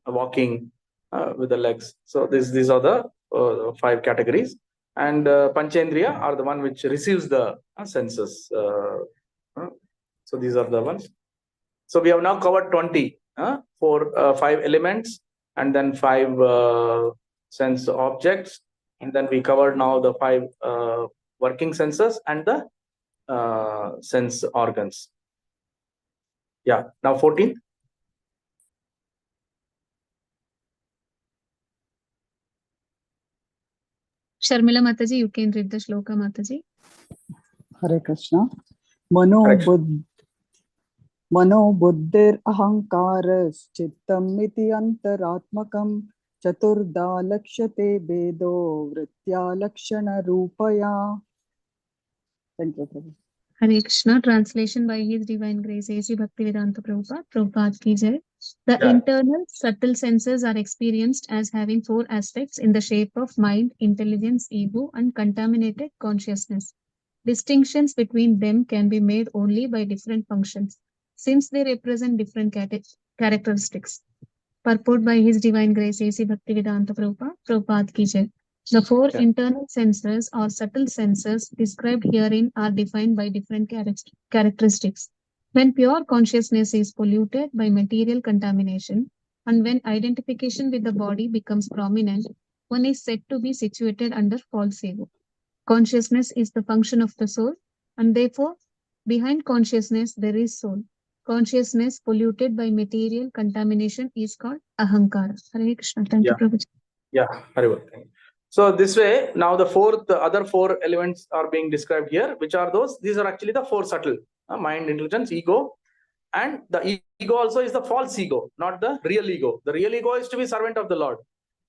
Speaker 1: walking with the legs. So these are the 5 categories. And Panchendriya are the one which receives the senses. So these are the ones. So we have now covered 20 for 5 elements and then 5 sense objects. And then we covered now the 5 working senses and the sense organs. Yeah, now 14.
Speaker 2: Sharmila Mataji, you can read the shloka, Mataji.
Speaker 11: Hare Krishna. Mano buddhir ahankaras chittam iti antaratmakam chaturda lakshate bedo vritya lakshana rupaya. Thank you, Prabhu.
Speaker 2: Hare Krishna. Translation by His Divine Grace A.C. Bhaktivedanta Prabhupada Ki Jai. The internal subtle senses are experienced as having 4 aspects in the shape of mind, intelligence, ego, and contaminated consciousness. Distinctions between them can be made only by different functions, since they represent different characteristics. Purport by His Divine Grace A.C. Bhaktivedanta Prabhupada Ki Jai. The 4 internal senses or subtle senses described herein are defined by different characteristics. When pure consciousness is polluted by material contamination, and when identification with the body becomes prominent, one is said to be situated under false ego. Consciousness is the function of the soul, and therefore, behind consciousness there is soul. Consciousness polluted by material contamination is called ahankara. Hare Krishna. Thank you, Prabhuji.
Speaker 1: Yeah, very well. So this way, now the other 4 elements are being described here. Which are those? These are actually the 4 subtle: mind, intelligence, ego, and the ego also is the false ego, not the real ego. The real ego is to be servant of the Lord.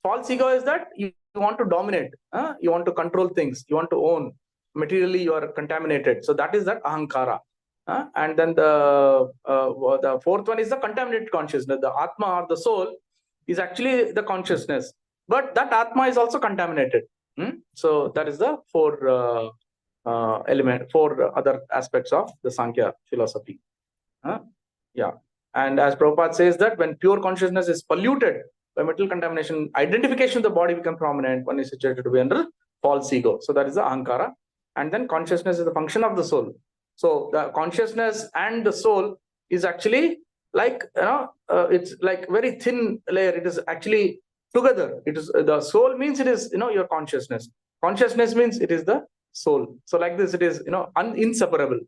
Speaker 1: False ego is that you want to dominate, you want to control things, you want to own. Materially, you are contaminated. So that is that ahankara. And then the 4th one is the contaminated consciousness. The atma or the soul is actually the consciousness, but that atma is also contaminated. So that is the 4 other aspects of the Sankhya philosophy. Yeah, and as Prabhupada says that when pure consciousness is polluted by material contamination, identification of the body becomes prominent. One is situated to be under false ego. So that is the ahankara. And then consciousness is the function of the soul. So the consciousness and the soul is actually like, it's like very thin layer. It is actually together. It is the soul means it is, your consciousness. Consciousness means it is the soul. So like this, it is, inseparable.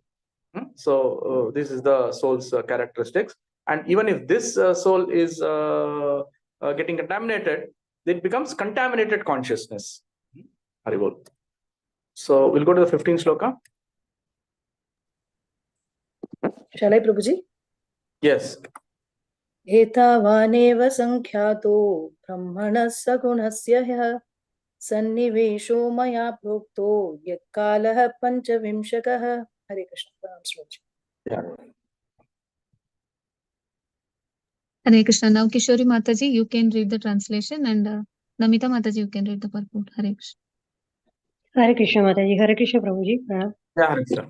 Speaker 1: So this is the soul's characteristics. And even if this soul is getting contaminated, it becomes contaminated consciousness. Haribol. So we'll go to the 15th shloka.
Speaker 10: Shall I, Prabhuji?
Speaker 1: Yes.
Speaker 10: एतावानेव संख्यातो ब्रह्मणः सगुणस्य ह्यः सन्निवेशो मया प्रोक्तो यत्कालः पंचविंशकः. Hare Krishna.
Speaker 1: Yeah.
Speaker 2: Hare Krishna. Now Kishori Mataji, you can read the translation, and Namita Mataji, you can read the purport. Hare Krishna.
Speaker 12: Hare Krishna Mataji. Hare Krishna Prabhuji.
Speaker 1: Yeah, Hare Krishna.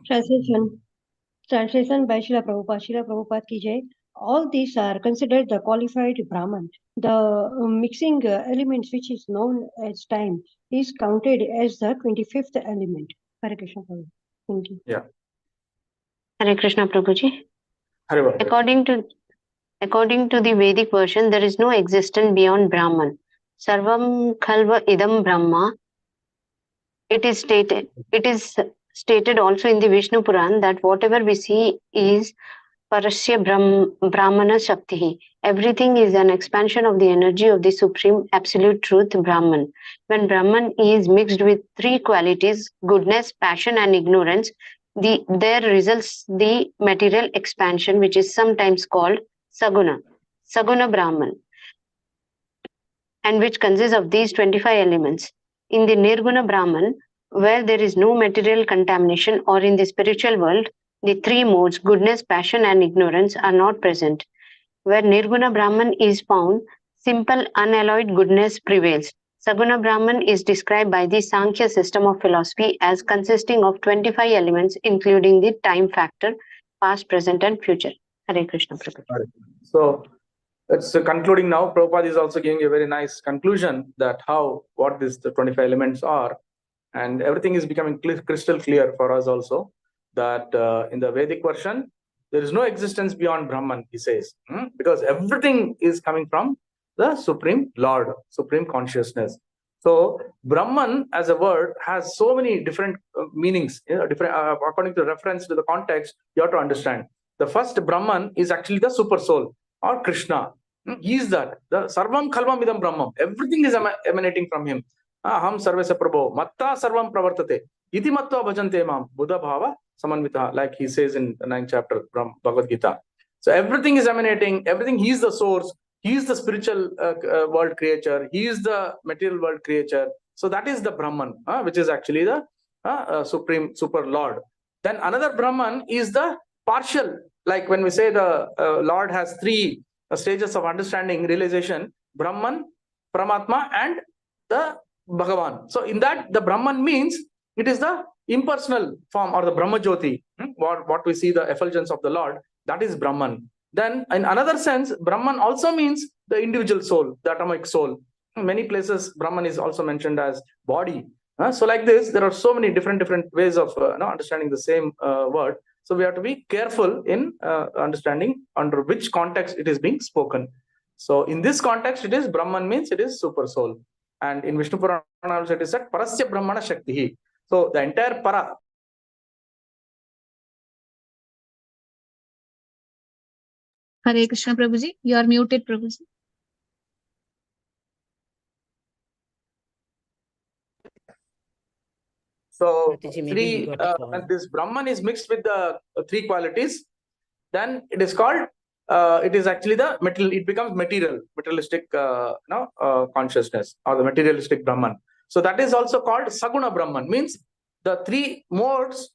Speaker 12: Translation by Srila Prabhupada. Srila Prabhupada ki jai. All these are considered the qualified Brahman. The mixing elements, which is known as time, is counted as the 25th element. Hare Krishna Prabhuji. Thank you.
Speaker 1: Yeah.
Speaker 13: Hare Krishna Prabhuji.
Speaker 1: Hare
Speaker 13: According to the Vedic version, there is no existence beyond Brahman. Sarvam khalva idam Brahma. It is stated also in the Vishnu Puran that whatever we see is Parasya Brahmana Shakti. Everything is an expansion of the energy of the Supreme Absolute Truth, Brahman. When Brahman is mixed with three qualities, goodness, passion, and ignorance, there results the material expansion, which is sometimes called Saguna Brahman, and which consists of these 25 elements. In the Nirguna Brahman, where there is no material contamination, or in the spiritual world, the three modes, goodness, passion, and ignorance, are not present. Where Nirguna Brahman is found, simple, unalloyed goodness prevails. Saguna Brahman is described by the Sankhya system of philosophy as consisting of 25 elements, including the time factor, past, present, and future. Hare Krishna.
Speaker 1: So it's concluding now. Prabhupada is also giving a very nice conclusion that what the 25 elements are, and everything is becoming crystal clear for us also, that in the Vedic version, there is no existence beyond Brahman, he says, because everything is coming from the Supreme Lord, Supreme Consciousness. So Brahman as a word has so many different meanings, different according to reference to the context. You have to understand. The first Brahman is actually the Super Soul or Krishna. He is that. The Sarvam Khalvam Idam Brahmam. Everything is emanating from him. Aham Sarvesa Prabho. Matta Sarvam Pravartate. Iti Mattva Bhajante Mam. Buddha Bhava Samanvita. Like he says in the 9th chapter from Bhagavad Gita. So everything is emanating. Everything. He is the source. He is the spiritual world creature. He is the material world creature. So that is the Brahman, which is actually the Supreme Super Lord. Then another Brahman is the partial. Like when we say the Lord has three stages of understanding, realization: Brahman, Paramatma, and the Bhagavan. So in that, the Brahman means it is the impersonal form, or the Brahma Jyoti. What we see, the effulgence of the Lord, that is Brahman. Then in another sense, Brahman also means the individual soul, the atomic soul. In many places, Brahman is also mentioned as body. So like this, there are so many different ways of understanding the same word. So we have to be careful in understanding under which context it is being spoken. So in this context, it is Brahman means it is super soul. And in Vishnu Purana also it is said Parasya Brahmana Shakti. So the entire para.
Speaker 2: Hare Krishna Prabhuji. You are muted, Prabhuji.
Speaker 1: So when this Brahman is mixed with the three qualities, then it is called, it is actually the material, it becomes materialistic consciousness, or the materialistic Brahman. So that is also called Saguna Brahman, means the three modes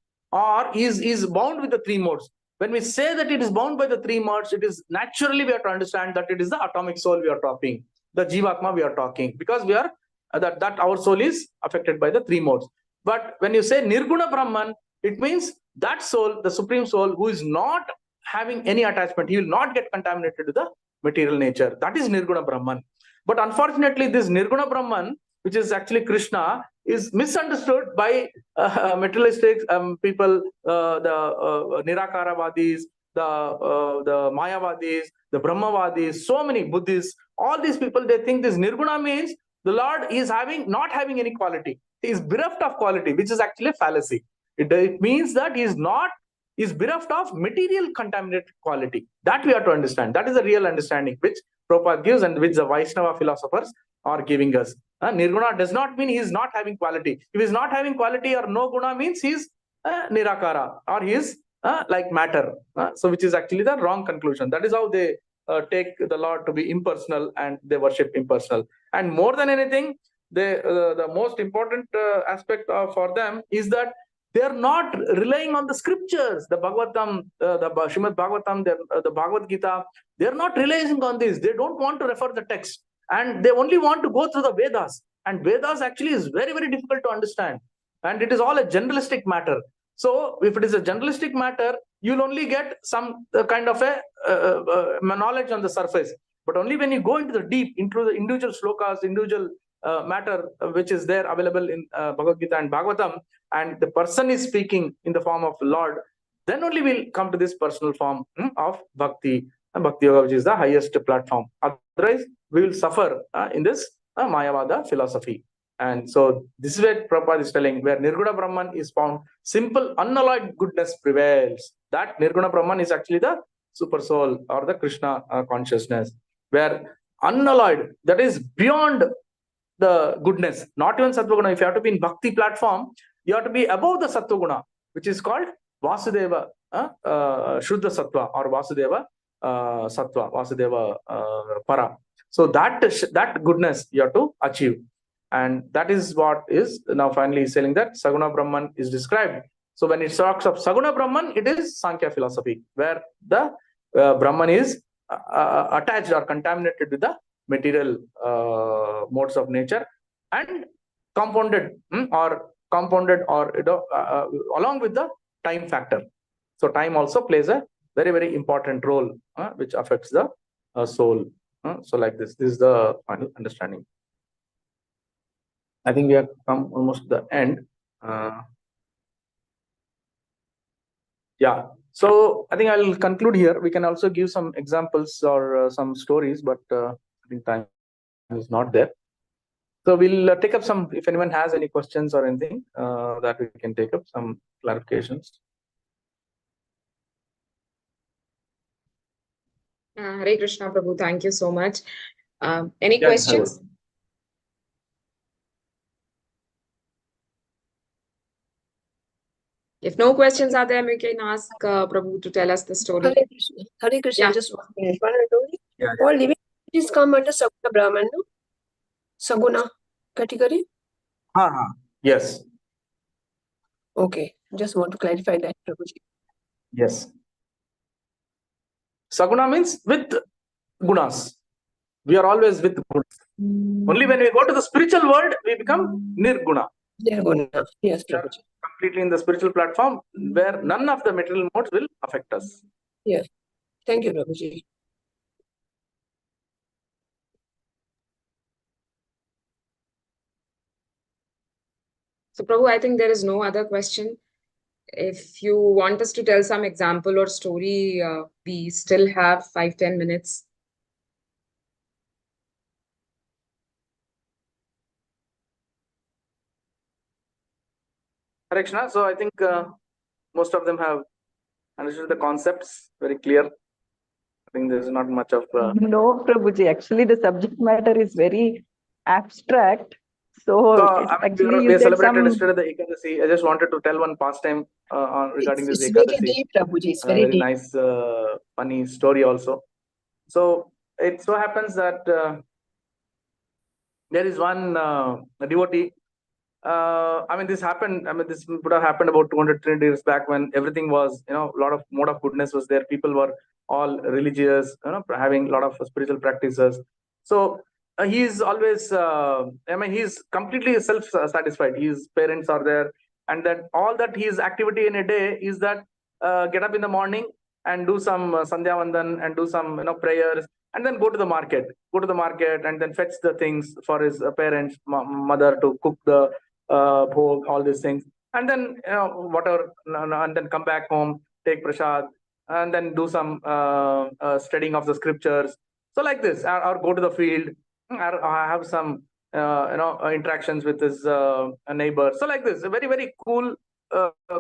Speaker 1: is bound with the three modes. When we say that it is bound by the three modes, it is naturally we have to understand that it is the atomic soul we are talking, the Jivatma we are talking, because we are that our soul is affected by the three modes. But when you say Nirguna Brahman, it means that soul, the Supreme Soul, who is not having any attachment, he will not get contaminated with the material nature. That is Nirguna Brahman. But unfortunately, this Nirguna Brahman which is actually Krishna, is misunderstood by materialistic people, the Nirakaravadis, the Mayavadis, the Brahmavadis, so many Buddhists. All these people, they think this Nirguna means the Lord is not having any quality. He is bereft of quality, which is actually a fallacy. It means that he is bereft of material contaminated quality. That we have to understand. That is the real understanding which Prabhupada gives and which the Vaishnava philosophers are giving us. Nirguna does not mean he is not having quality. If he is not having quality or no guna means he is Nirakara, or he is like matter. So which is actually the wrong conclusion. That is how they take the Lord to be impersonal and they worship impersonal. And more than anything, the most important aspect for them is that they are not relying on the scriptures, the Bhagavatam, the Shrimad Bhagavatam, the Bhagavad Gita. They are not relying on this. They don't want to refer the text, and they only want to go through the Vedas. And Vedas actually is very, very difficult to understand, and it is all a generalistic matter. So if it is a generalistic matter, you'll only get some kind of a knowledge on the surface. But only when you go into the deep, into the individual slokas, individual matter which is there available in Bhagavad Gita and Bhagavatam, and the person is speaking in the form of Lord, then only we'll come to this personal form of Bhakti, and Bhakti Yoga, which is the highest platform. Otherwise, we will suffer in this Mayavada philosophy. And so this is where Prabhupada is telling, where Nirguna Brahman is found, simple, unalloyed goodness prevails. That Nirguna Brahman is actually the super soul or the Krishna consciousness, where unalloyed, that is beyond the goodness, not even Sattva-guna. If you have to be in Bhakti platform, you have to be above the Sattva-guna, which is called Vasudeva Shuddha Sattva, or Vasudeva Sattva, Vasudeva Para. So that goodness you have to achieve. And that is what is now finally saying that Saguna Brahman is described. So when it talks of Saguna Brahman, it is Sankhya philosophy, where the Brahman is attached or contaminated with the material modes of nature and compounded along with the time factor. So time also plays a very, very important role which affects the soul. So like this is the final understanding. I think we have come almost to the end. Yeah, so I think I'll conclude here. We can also give some examples or some stories, but I think time is not there. So we'll take up some, if anyone has any questions or anything, that we can take up some clarifications.
Speaker 14: Hare Krishna Prabhu, thank you so much. Any questions? If no questions are there, we can ask Prabhu to tell us the story.
Speaker 8: Hare Krishna. Hare Krishna.
Speaker 14: Yeah.
Speaker 8: Just 1 minute. All living entities come under Saguna Brahman, no? Saguna category?
Speaker 1: Yes.
Speaker 8: Okay. Just want to clarify that, Prabhuji.
Speaker 1: Yes. Saguna means with gunas. We are always with gunas. Only when we go to the spiritual world, we become nirguna.
Speaker 8: Nirguna. Yes, Prabhuji.
Speaker 1: Completely in the spiritual platform where none of the material modes will affect us.
Speaker 8: Yes. Thank you, Prabhuji.
Speaker 14: So Prabhu, I think there is no other question. If you want us to tell some example or story, we still have 5-10 minutes.
Speaker 1: Hare Krishna. So I think most of them have understood the concepts very clear. I think there is not much of
Speaker 11: No, Prabhuji. Actually, the subject matter is very abstract. So it's actually
Speaker 1: we
Speaker 11: you said
Speaker 1: celebrated
Speaker 11: some.
Speaker 1: yesterday the Ekadasi. I just wanted to tell one pastime regarding this
Speaker 8: It's
Speaker 1: Ekadasi.
Speaker 8: very deep, Prabhuji. It's very deep.
Speaker 1: Nice, funny story also. So it so happens that there is one devotee. I mean, this happened. I mean, this would have happened about 200-300 years back when everything was, a lot of mode of goodness was there. People were all religious, having a lot of spiritual practices. So he's always, I mean, he's completely self-satisfied. His parents are there, and that all that his activity in a day is that get up in the morning and do some Sandhya Vandan and do some, prayers and then go to the market, and then fetch the things for his parents, mother to cook the bhog, all these things, and then whatever, and then come back home, take prasad, and then do some studying of the scriptures. So like this, or go to the field, or have some interactions with his neighbor. So like this, a very, very cool,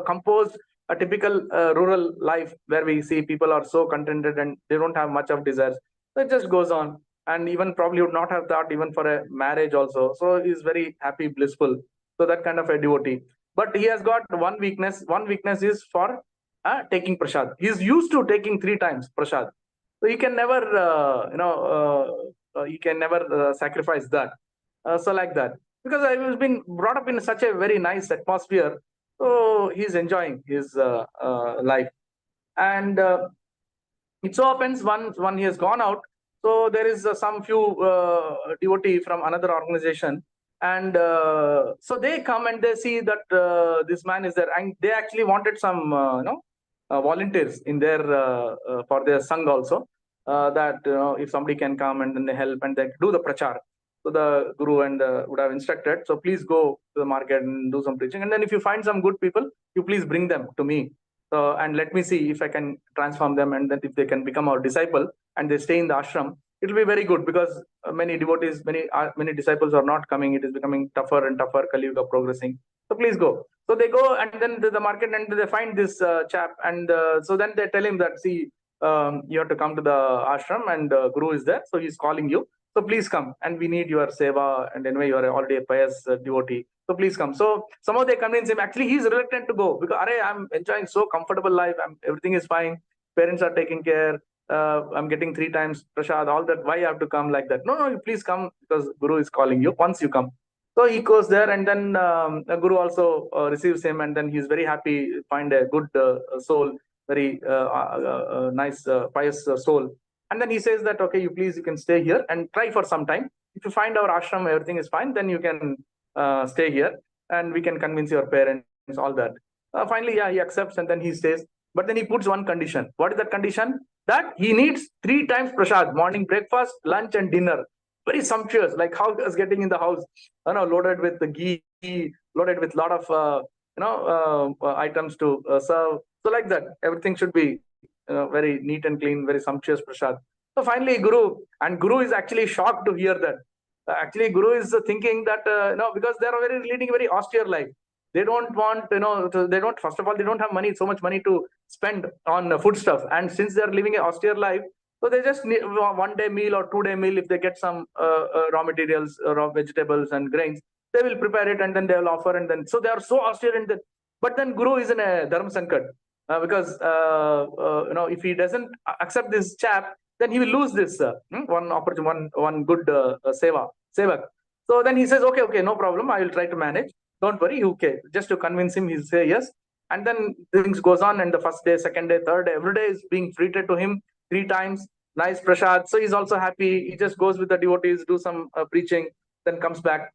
Speaker 1: composed, a typical rural life where we see people are so contented and they don't have much of desires. So it just goes on, and even probably would not have thought even for a marriage also. So he's very happy, blissful. So that kind of a devotee. But he has got one weakness. One weakness is for taking prasad. He's used to taking 3 times prasad. So he can never, he can never sacrifice that. So like that, because I was been brought up in such a very nice atmosphere, so he's enjoying his life. And it so happens when he has gone out, so there is some few devotee from another organization, and so they come and they see that this man is there, and they actually wanted some volunteers in their for their sangha also, that if somebody can come and then they help and they do the prachar. So the guru and would have instructed, so please go to the market and do some preaching, and then if you find some good people, you please bring them to me, and let me see if I can transform them, and then if they can become our disciple and they stay in the ashram, it will be very good, because many devotees, many disciples are not coming. It is becoming tougher and tougher, Kali Yuga progressing. So please go. So they go, and then to the market, and they find this chap, and so then they tell him that, see, you have to come to the ashram, and Guru is there, so he's calling you. So please come, and we need your seva, and anyway you are already a pious devotee. So please come. So somehow they convince him. Actually, he's reluctant to go, because I'm enjoying so comfortable life. Everything is fine. Parents are taking care. I'm getting 3 times prasad, all that. Why I have to come like that? No, you please come, because Guru is calling you. Once you come. So he goes there, and then the Guru also receives him, and then he's very happy, find a good soul, very nice, pious soul. And then he says that, okay, you can stay here and try for some time. If you find our ashram, everything is fine, then you can stay here, and we can convince your parents, all that. Finally, he accepts, and then he stays. But then he puts one condition. What is that condition? That he needs 3 times prasad: morning breakfast, lunch, and dinner. Very sumptuous, like how he was getting in the house, loaded with the ghee, loaded with a lot of items to serve. So like that, everything should be very neat and clean, very sumptuous prasad. So finally, Guru is actually shocked to hear that. Actually, Guru is thinking that because they are leading a very austere life. They don't want, first of all, they don't have so much money to spend on food stuff. And since they are living an austere life, so they just need 1 day meal or 2 day meal. If they get some raw materials, raw vegetables and grains, they will prepare it, and then they will offer. And then, so they are so austere. But then Guru is in a dharma sankat, because if he doesn't accept this chap, then he will lose this one opportunity, one good sevak. So then he says, okay, no problem. I will try to manage. Don't worry, okay. Just to convince him, he'll say yes. And then things goes on, and the first day, second day, third day, every day is being treated to him 3 times, nice prasad. So he's also happy. He just goes with the devotees, do some preaching, then comes back.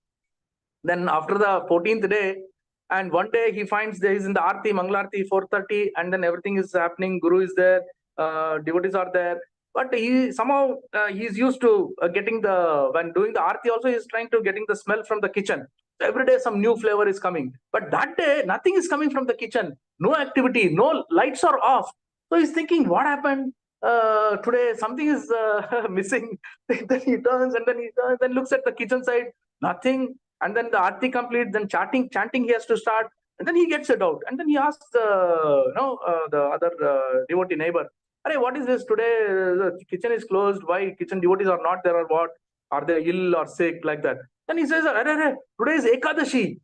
Speaker 1: Then after the 14th day, and one day he finds he's in the Aarti, Mangalarti, 4:30, and then everything is happening. Guru is there, devotees are there. But he somehow he's used to when doing the Aarti also, he's trying to getting the smell from the kitchen. So every day some new flavor is coming. But that day, nothing is coming from the kitchen. No activity, no lights are off. So he's thinking, what happened? Today something is missing. Then he turns, and then looks at the kitchen side, nothing. And then the Aarti complete, then chanting he has to start, and then he gets it out. And then he asks the other devotee neighbor, "Arey, what is this today? The kitchen is closed. Why kitchen devotees are not there, or what? Are they ill or sick?" Like that. Then he says, "Today is Ekadashi."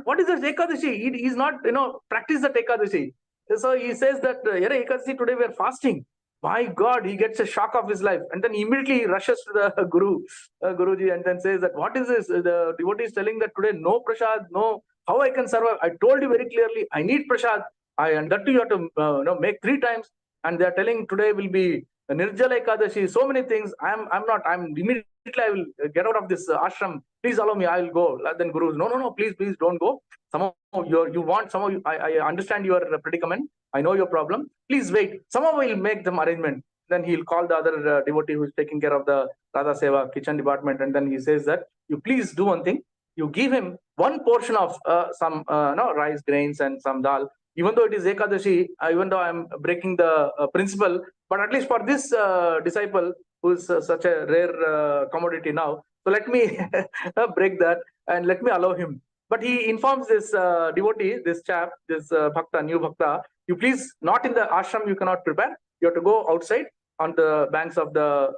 Speaker 1: What is this Ekadashi? He's not, practice that Ekadashi. So he says that, Ekadashi, today we are fasting. My God, he gets a shock of his life. And then immediately rushes to the Guruji, and then says that, what is this? The devotee is telling that today no prasad, no, how I can survive? I told you very clearly, I need prasad. And that too you have to make 3 times. And they are telling today will be Nirjala Ekadashi, so many things. Immediately I will get out of this ashram. Please allow me, I will go. Then Guru, no, please don't go. Somehow I understand your predicament. I know your problem. Please wait. Somehow we'll make them arrangement. Then he'll call the other devotee who's taking care of the Radha Seva kitchen department, and then he says that you please do one thing. You give him one portion of some rice grains and some dal. Even though it is Ekadashi, even though I'm breaking the principle, but at least for this disciple who's such a rare commodity now, so let me break that and let me allow him. But he informs this devotee, this chap, this bhakta, new bhakta, you please, not in the ashram, you cannot prepare. You have to go outside on the banks of the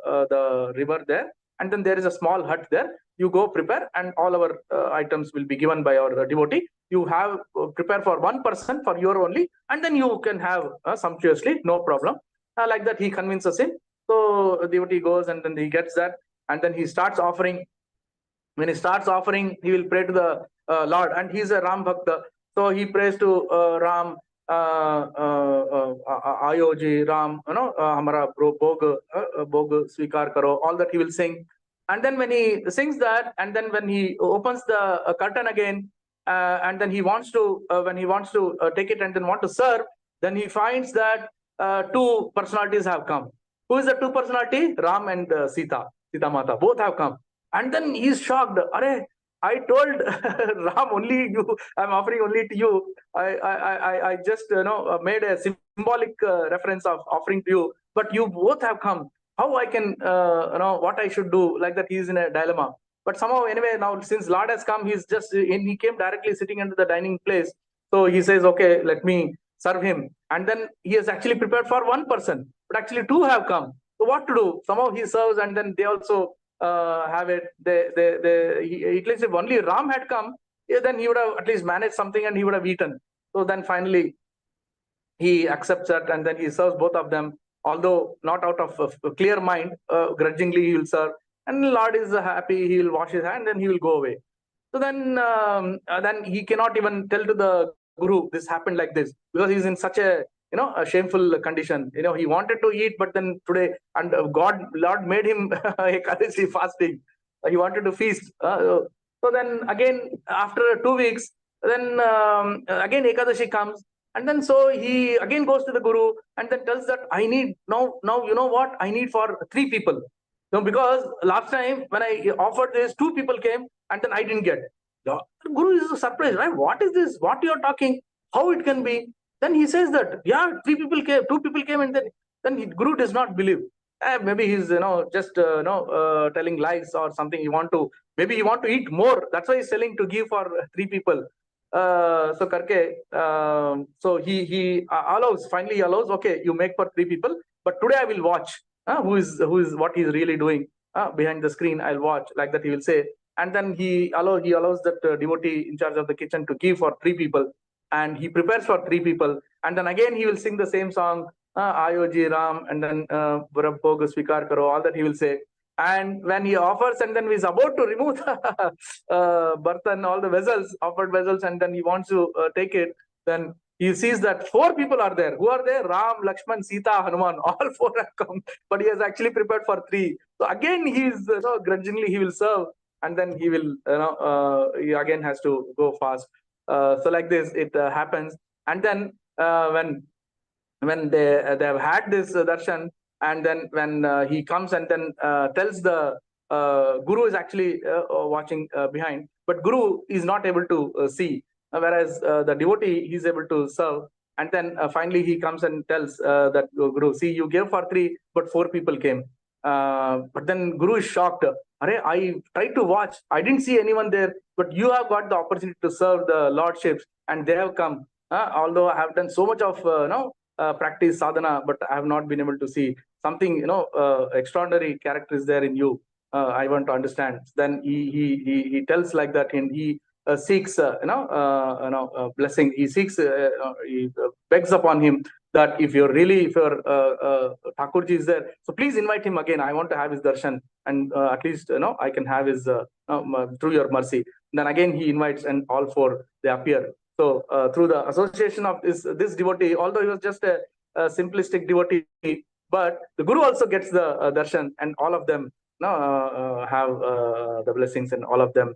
Speaker 1: river there. And then there is a small hut there. You go prepare, and all our items will be given by our devotee. You have prepare for one person, for your only, and then you can have sumptuously, no problem. Like that, he convinces him. So the devotee goes, and then he gets that, and then he starts offering. When he starts offering, he will pray to the Lord, and he's a Ram Bhakta. So he prays to Ram, Ayoji, Ram, Hamara Bhog Svikar Karo, all that he will sing. And then when he sings that, and then when he opens the curtain again, and then he wants to, when he wants to take it and then want to serve, then he finds that two personalities have come. Who is the two personality? Ram and Sita Mata, both have come. And then he's shocked. Arey, I told Ram only you, I'm offering only to you. I just made a symbolic reference of offering to you, but you both have come. How I can what I should do? Like that, he's in a dilemma. But somehow, anyway, now since Lord has come, he's just he came directly sitting into the dining place. So he says, okay, let me serve him. And then he has actually prepared for one person, but actually two have come. So what to do? Somehow he serves, and then they also have it. At least if only Ram had come, then he would have at least managed something and he would have eaten. So then finally he accepts that, and then he serves both of them, although not out of a clear mind, grudgingly he will serve. And the Lord is happy, he will wash his hand, and he will go away. So then he cannot even tell to the Guru this happened like this, because he's in such a a shameful condition. He wanted to eat, but then today, and Lord made him Ekadashi fasting. He wanted to feast. So then again, after 2 weeks, then again Ekadashi comes, and then so he again goes to the Guru and then tells that I need now you know what, I need for 3 people. So because last time when I offered this, 2 people came and then I didn't get. The Guru is surprised, right? What is this? What you are talking? How it can be? Then he says that, yeah, 3 people came, 2 people came, and then Guru does not believe. Maybe he's just telling lies or something. Maybe he want to eat more. That's why he's telling to give for 3 people. So karke, so he finally allows. Okay, you make for 3 people, but today I will watch who is what he's really doing behind the screen. I'll watch, like that he will say. And then he allows that devotee in charge of the kitchen to give for 3 people. And he prepares for 3 people, and then again he will sing the same song, Ayoji Ram, and then Bhog Svikar Karo, all that he will say. And when he offers, and then he's about to remove the bartan, all the vessels, offered vessels, and then he wants to take it, then he sees that 4 people are there. Who are there? Ram, Lakshman, Sita, Hanuman, all 4 have come, but he has actually prepared for 3. So again he is grudgingly he will serve, and then he will he again has to go fast. So like this it happens. And then when they have had this darshan, and then when he comes and then tells the Guru is actually watching behind, but Guru is not able to see, whereas the devotee is able to serve. And then finally he comes and tells that Guru, see, you gave for 3, but 4 people came. But then Guru is shocked. I tried to watch. I didn't see anyone there, but you have got the opportunity to serve the lordships, and they have come. Although I have done so much of practice sadhana, but I have not been able to see something. Extraordinary character is there in you. I want to understand. Then he tells like that, and he seeks blessing. He seeks. He begs upon him that if your Thakurji is there, so please invite him again. I want to have his darshan, and at least I can have his through your mercy. Then again he invites, and all 4 they appear. So through the association of this devotee, although he was just a simplistic devotee, but the Guru also gets the darshan, and all of them have the blessings, and all of them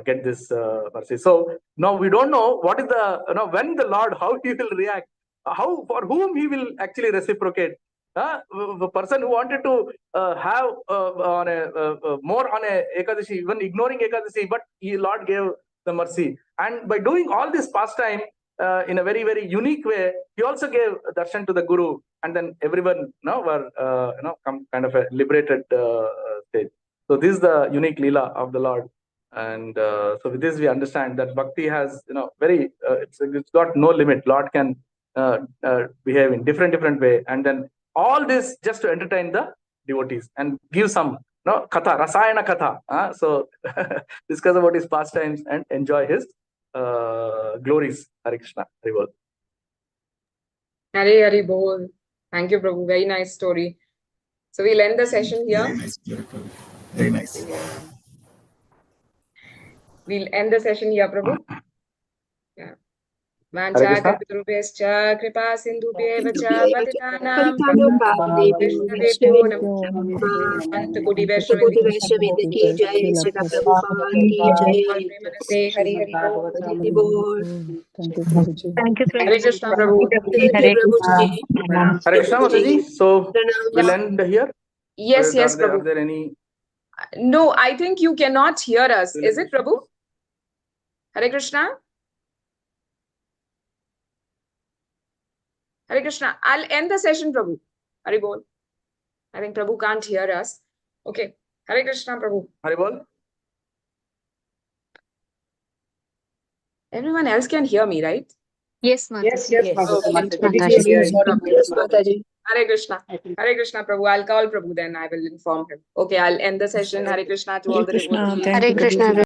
Speaker 1: get this mercy. So now we don't know what is the when the Lord, how he will react, how for whom he will actually reciprocate. The person who wanted to have on a more on a Ekadashi, even ignoring Ekadashi, but Lord gave the mercy. And by doing all this pastime in a very, very unique way, he also gave darshan to the Guru, and then everyone were kind of a liberated state. So this is the unique Leela of the Lord. And so with this we understand that bhakti has very it's got no limit. Lord can behave in different way, and then all this just to entertain the devotees and give some katha, rasayana katha, so discuss about his pastimes and enjoy his glories. Hare Krishna. Hare Bol.
Speaker 14: Hare Hare Bol. Thank you, Prabhu. Very nice story. So we'll end the session here.
Speaker 1: Very nice. Very nice.
Speaker 14: We'll end the session here, Prabhu. Yeah.
Speaker 1: Hare Krishna.
Speaker 14: Vanchakalpatarubhyascha kripa sindhubhyeva cha patitanam
Speaker 8: Vaishnavebhyo
Speaker 14: namo
Speaker 8: Koti Vaishnavendra ki jai, Srila Prabhupada ki jai.
Speaker 14: Namaste. Hari Hari Bol.
Speaker 8: Hari Bol.
Speaker 4: Thank you,
Speaker 14: Hare Krishna, Prabhu.
Speaker 8: Thank you, Prabhuji.
Speaker 1: Hare Krishna, Mataji. So
Speaker 8: Pranam.
Speaker 1: we'll end here.
Speaker 14: Yes, yes,
Speaker 1: Are
Speaker 14: Prabhu.
Speaker 1: there any?
Speaker 14: No, I think you cannot hear us. Is it, Prabhu? Hare Krishna. Hare Krishna. I'll end the session, Prabhu. Hare Bol. I think Prabhu can't hear us. Okay. Hare Krishna, Prabhu.
Speaker 1: Hare Bol.
Speaker 14: Everyone else can hear me, right?
Speaker 2: Yes, Mataji.
Speaker 3: Yes,
Speaker 8: Mataji.
Speaker 14: Hare Krishna. Hare Krishna, Prabhu. I'll call Prabhu then. I will inform him. Okay, I'll end the session. Hare Krishna to all the devotees.
Speaker 13: Hare Krishna.